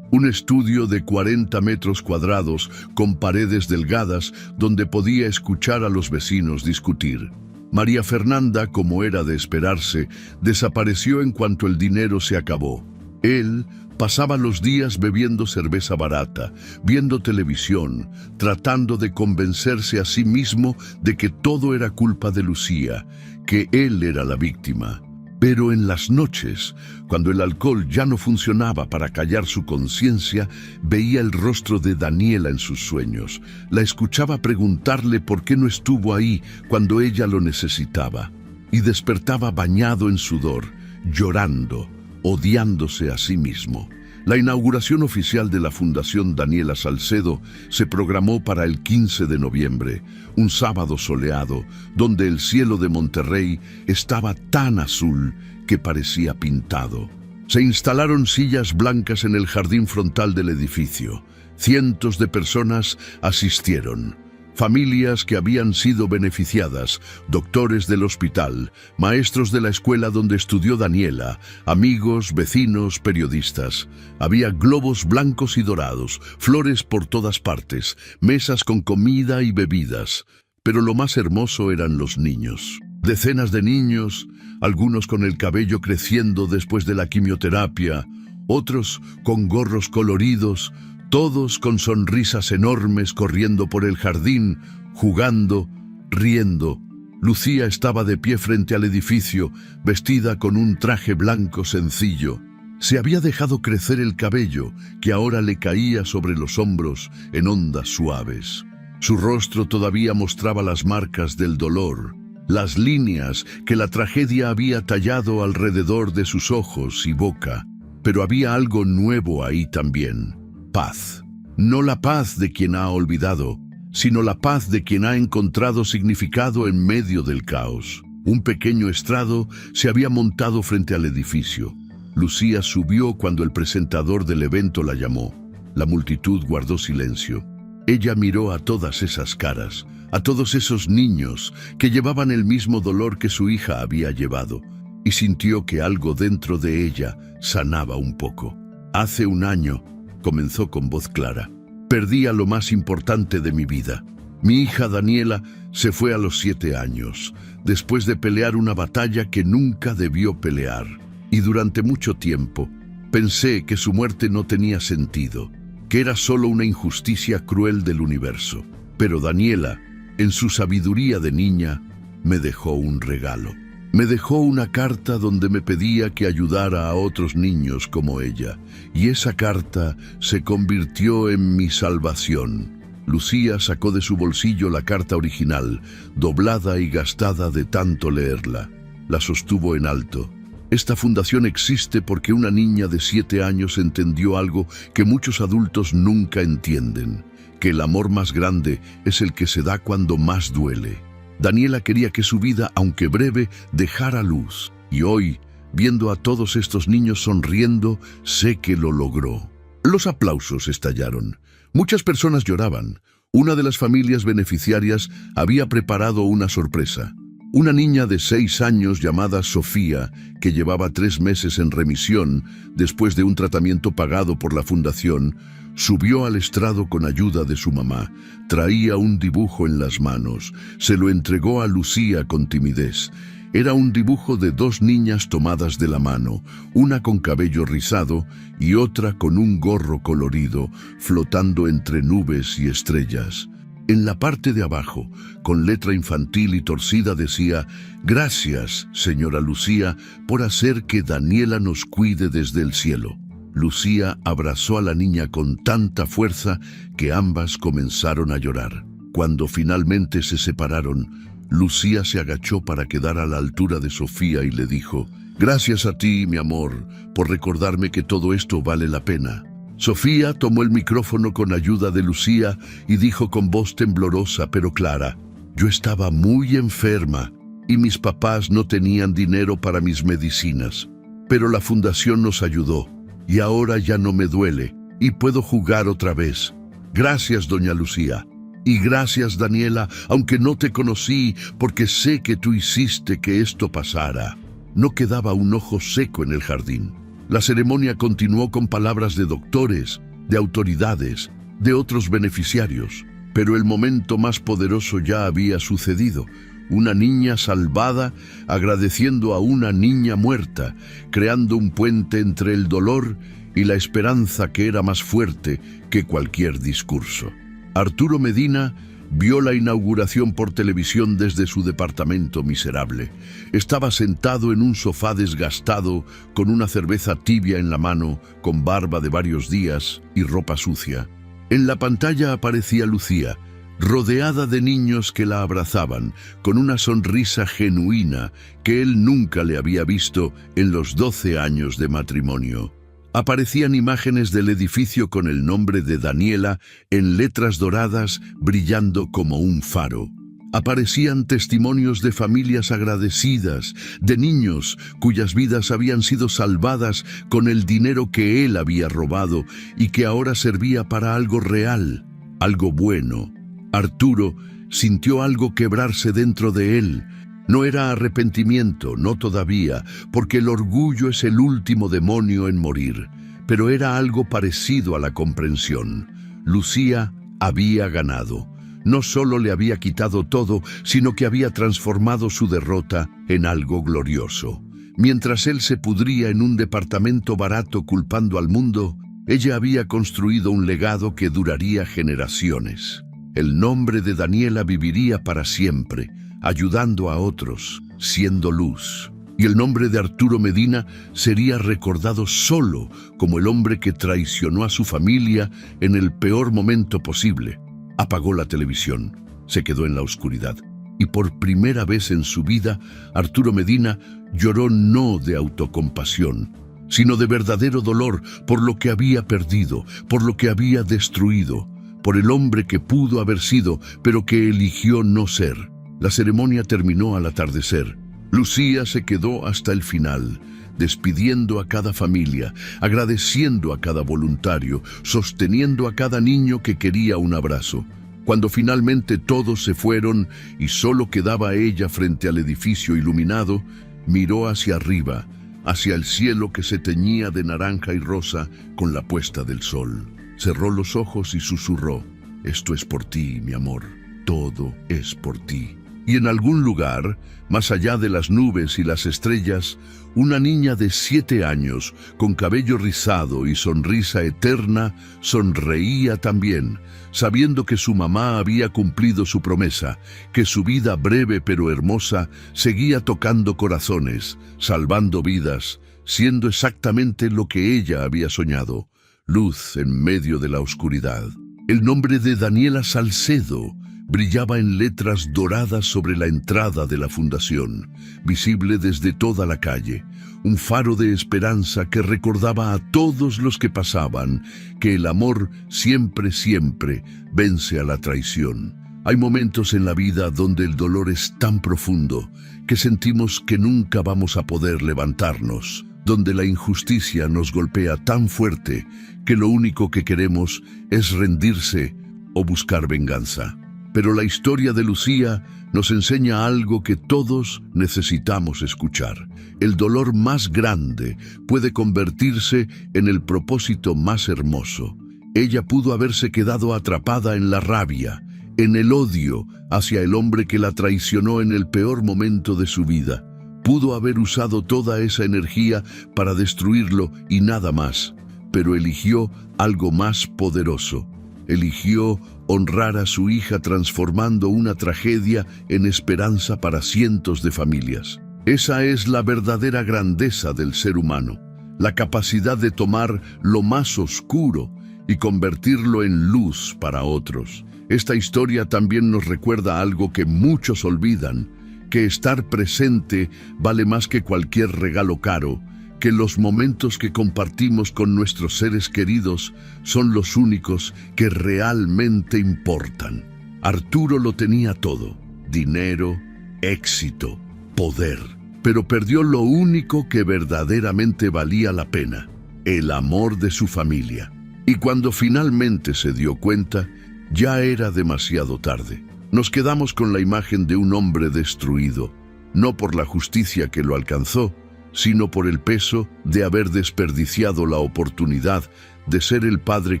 un estudio de 40 metros cuadrados con paredes delgadas donde podía escuchar a los vecinos discutir. María Fernanda, como era de esperarse, desapareció en cuanto el dinero se acabó. Él pasaba los días bebiendo cerveza barata, viendo televisión, tratando de convencerse a sí mismo de que todo era culpa de Lucía, que él era la víctima. Pero en las noches, cuando el alcohol ya no funcionaba para callar su conciencia, veía el rostro de Daniela en sus sueños. La escuchaba preguntarle por qué no estuvo ahí cuando ella lo necesitaba. Y despertaba bañado en sudor, llorando, odiándose a sí mismo. La inauguración oficial de la Fundación Daniela Salcedo se programó para el 15 de noviembre, un sábado soleado, donde el cielo de Monterrey estaba tan azul que parecía pintado. Se instalaron sillas blancas en el jardín frontal del edificio. Cientos de personas asistieron. Familias que habían sido beneficiadas, doctores del hospital, maestros de la escuela donde estudió Daniela, amigos, vecinos, periodistas. Había globos blancos y dorados, flores por todas partes, mesas con comida y bebidas. Pero lo más hermoso eran los niños. Decenas de niños, algunos con el cabello creciendo después de la quimioterapia, otros con gorros coloridos, todos con sonrisas enormes corriendo por el jardín, jugando, riendo. Lucía estaba de pie frente al edificio, vestida con un traje blanco sencillo. Se había dejado crecer el cabello, que ahora le caía sobre los hombros en ondas suaves. Su rostro todavía mostraba las marcas del dolor, las líneas que la tragedia había tallado alrededor de sus ojos y boca. Pero había algo nuevo ahí también. Paz. No la paz de quien ha olvidado, sino la paz de quien ha encontrado significado en medio del caos. Un pequeño estrado se había montado frente al edificio. Lucía subió cuando el presentador del evento la llamó. La multitud guardó silencio. Ella miró a todas esas caras, a todos esos niños que llevaban el mismo dolor que su hija había llevado, y sintió que algo dentro de ella sanaba un poco. Hace un año, comenzó con voz clara, perdí a lo más importante de mi vida. Mi hija Daniela se fue a los 7 años, después de pelear una batalla que nunca debió pelear. Y durante mucho tiempo, pensé que su muerte no tenía sentido, que era solo una injusticia cruel del universo. Pero Daniela, en su sabiduría de niña, me dejó un regalo. Me dejó una carta donde me pedía que ayudara a otros niños como ella, y esa carta se convirtió en mi salvación. Lucía sacó de su bolsillo la carta original, doblada y gastada de tanto leerla. La sostuvo en alto. Esta fundación existe porque una niña de 7 años entendió algo que muchos adultos nunca entienden, que el amor más grande es el que se da cuando más duele. Daniela quería que su vida, aunque breve, dejara luz. Y hoy, viendo a todos estos niños sonriendo, sé que lo logró. Los aplausos estallaron. Muchas personas lloraban. Una de las familias beneficiarias había preparado una sorpresa. Una niña de 6 años llamada Sofía, que llevaba 3 meses en remisión después de un tratamiento pagado por la fundación, subió al estrado con ayuda de su mamá. Traía un dibujo en las manos. Se lo entregó a Lucía con timidez. Era un dibujo de 2 niñas tomadas de la mano, una con cabello rizado y otra con un gorro colorido, flotando entre nubes y estrellas. En la parte de abajo, con letra infantil y torcida decía: «Gracias, señora Lucía, por hacer que Daniela nos cuide desde el cielo». Lucía abrazó a la niña con tanta fuerza que ambas comenzaron a llorar. Cuando finalmente se separaron, Lucía se agachó para quedar a la altura de Sofía y le dijo: «Gracias a ti, mi amor, por recordarme que todo esto vale la pena». Sofía tomó el micrófono con ayuda de Lucía y dijo con voz temblorosa pero clara: «Yo estaba muy enferma y mis papás no tenían dinero para mis medicinas, pero la fundación nos ayudó y ahora ya no me duele y puedo jugar otra vez. Gracias, doña Lucía. Y gracias, Daniela, aunque no te conocí, porque sé que tú hiciste que esto pasara». No quedaba un ojo seco en el jardín. La ceremonia continuó con palabras de doctores, de autoridades, de otros beneficiarios. Pero el momento más poderoso ya había sucedido. Una niña salvada agradeciendo a una niña muerta, creando un puente entre el dolor y la esperanza que era más fuerte que cualquier discurso. Arturo Medina vio la inauguración por televisión desde su departamento miserable. Estaba sentado en un sofá desgastado, con una cerveza tibia en la mano, con barba de varios días y ropa sucia. En la pantalla aparecía Lucía, rodeada de niños que la abrazaban, con una sonrisa genuina que él nunca le había visto en los 12 años de matrimonio. Aparecían imágenes del edificio con el nombre de Daniela en letras doradas brillando como un faro. Aparecían testimonios de familias agradecidas, de niños cuyas vidas habían sido salvadas con el dinero que él había robado y que ahora servía para algo real, algo bueno. Arturo sintió algo quebrarse dentro de él. No era arrepentimiento, no todavía, porque el orgullo es el último demonio en morir, pero era algo parecido a la comprensión. Lucía había ganado. No solo le había quitado todo, sino que había transformado su derrota en algo glorioso. Mientras él se pudría en un departamento barato culpando al mundo, ella había construido un legado que duraría generaciones. El nombre de Daniela viviría para siempre, ayudando a otros, siendo luz. Y el nombre de Arturo Medina sería recordado solo como el hombre que traicionó a su familia en el peor momento posible. Apagó la televisión, se quedó en la oscuridad. Y por primera vez en su vida, Arturo Medina lloró no de autocompasión, sino de verdadero dolor por lo que había perdido, por lo que había destruido, por el hombre que pudo haber sido, pero que eligió no ser. La ceremonia terminó al atardecer. Lucía se quedó hasta el final, despidiendo a cada familia, agradeciendo a cada voluntario, sosteniendo a cada niño que quería un abrazo. Cuando finalmente todos se fueron y solo quedaba ella frente al edificio iluminado, Miró hacia arriba, hacia el cielo que se teñía de naranja y rosa con la puesta del sol. Cerró los ojos y susurró: «Esto es por ti, mi amor, todo es por ti». Y en algún lugar, más allá de las nubes y las estrellas, una niña de 7 años, con cabello rizado y sonrisa eterna, sonreía también, sabiendo que su mamá había cumplido su promesa, que su vida breve pero hermosa seguía tocando corazones, salvando vidas, siendo exactamente lo que ella había soñado: luz en medio de la oscuridad. El nombre de Daniela Salcedo brillaba en letras doradas sobre la entrada de la fundación, visible desde toda la calle, un faro de esperanza que recordaba a todos los que pasaban que el amor siempre, siempre vence a la traición. Hay momentos en la vida donde el dolor es tan profundo que sentimos que nunca vamos a poder levantarnos, donde la injusticia nos golpea tan fuerte que lo único que queremos es rendirse o buscar venganza. Pero la historia de Lucía nos enseña algo que todos necesitamos escuchar. El dolor más grande puede convertirse en el propósito más hermoso. Ella pudo haberse quedado atrapada en la rabia, en el odio hacia el hombre que la traicionó en el peor momento de su vida. Pudo haber usado toda esa energía para destruirlo y nada más, pero eligió algo más poderoso. Eligió honrar a su hija transformando una tragedia en esperanza para cientos de familias. Esa es la verdadera grandeza del ser humano, la capacidad de tomar lo más oscuro y convertirlo en luz para otros. Esta historia también nos recuerda algo que muchos olvidan, que estar presente vale más que cualquier regalo caro, que los momentos que compartimos con nuestros seres queridos son los únicos que realmente importan. Arturo lo tenía todo: dinero, éxito, poder, pero perdió lo único que verdaderamente valía la pena: el amor de su familia. Y cuando finalmente se dio cuenta, ya era demasiado tarde. Nos quedamos con la imagen de un hombre destruido, no por la justicia que lo alcanzó, sino por el peso de haber desperdiciado la oportunidad de ser el padre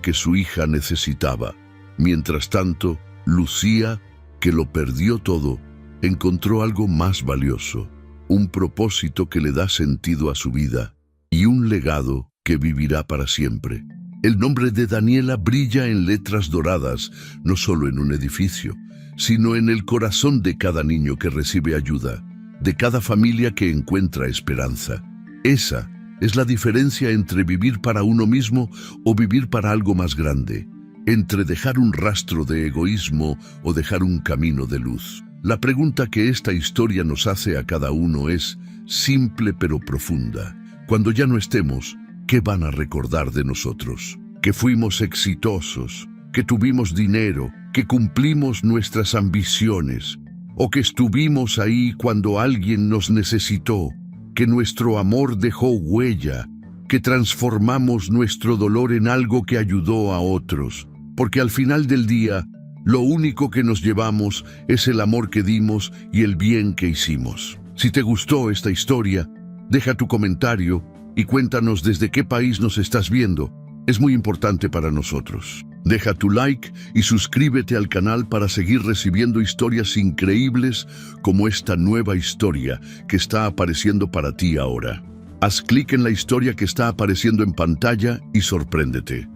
que su hija necesitaba. Mientras tanto, Lucía, que lo perdió todo, encontró algo más valioso: un propósito que le da sentido a su vida y un legado que vivirá para siempre. El nombre de Daniela brilla en letras doradas, no solo en un edificio, sino en el corazón de cada niño que recibe ayuda, de cada familia que encuentra esperanza. Esa es la diferencia entre vivir para uno mismo o vivir para algo más grande, entre dejar un rastro de egoísmo o dejar un camino de luz. La pregunta que esta historia nos hace a cada uno es simple pero profunda. Cuando ya no estemos, ¿qué van a recordar de nosotros? Que fuimos exitosos, que tuvimos dinero, que cumplimos nuestras ambiciones, o que estuvimos ahí cuando alguien nos necesitó, que nuestro amor dejó huella, que transformamos nuestro dolor en algo que ayudó a otros, porque al final del día, lo único que nos llevamos es el amor que dimos y el bien que hicimos. Si te gustó esta historia, deja tu comentario y cuéntanos desde qué país nos estás viendo. Es muy importante para nosotros. Deja tu like y suscríbete al canal para seguir recibiendo historias increíbles como esta nueva historia que está apareciendo para ti ahora. Haz clic en la historia que está apareciendo en pantalla y sorpréndete.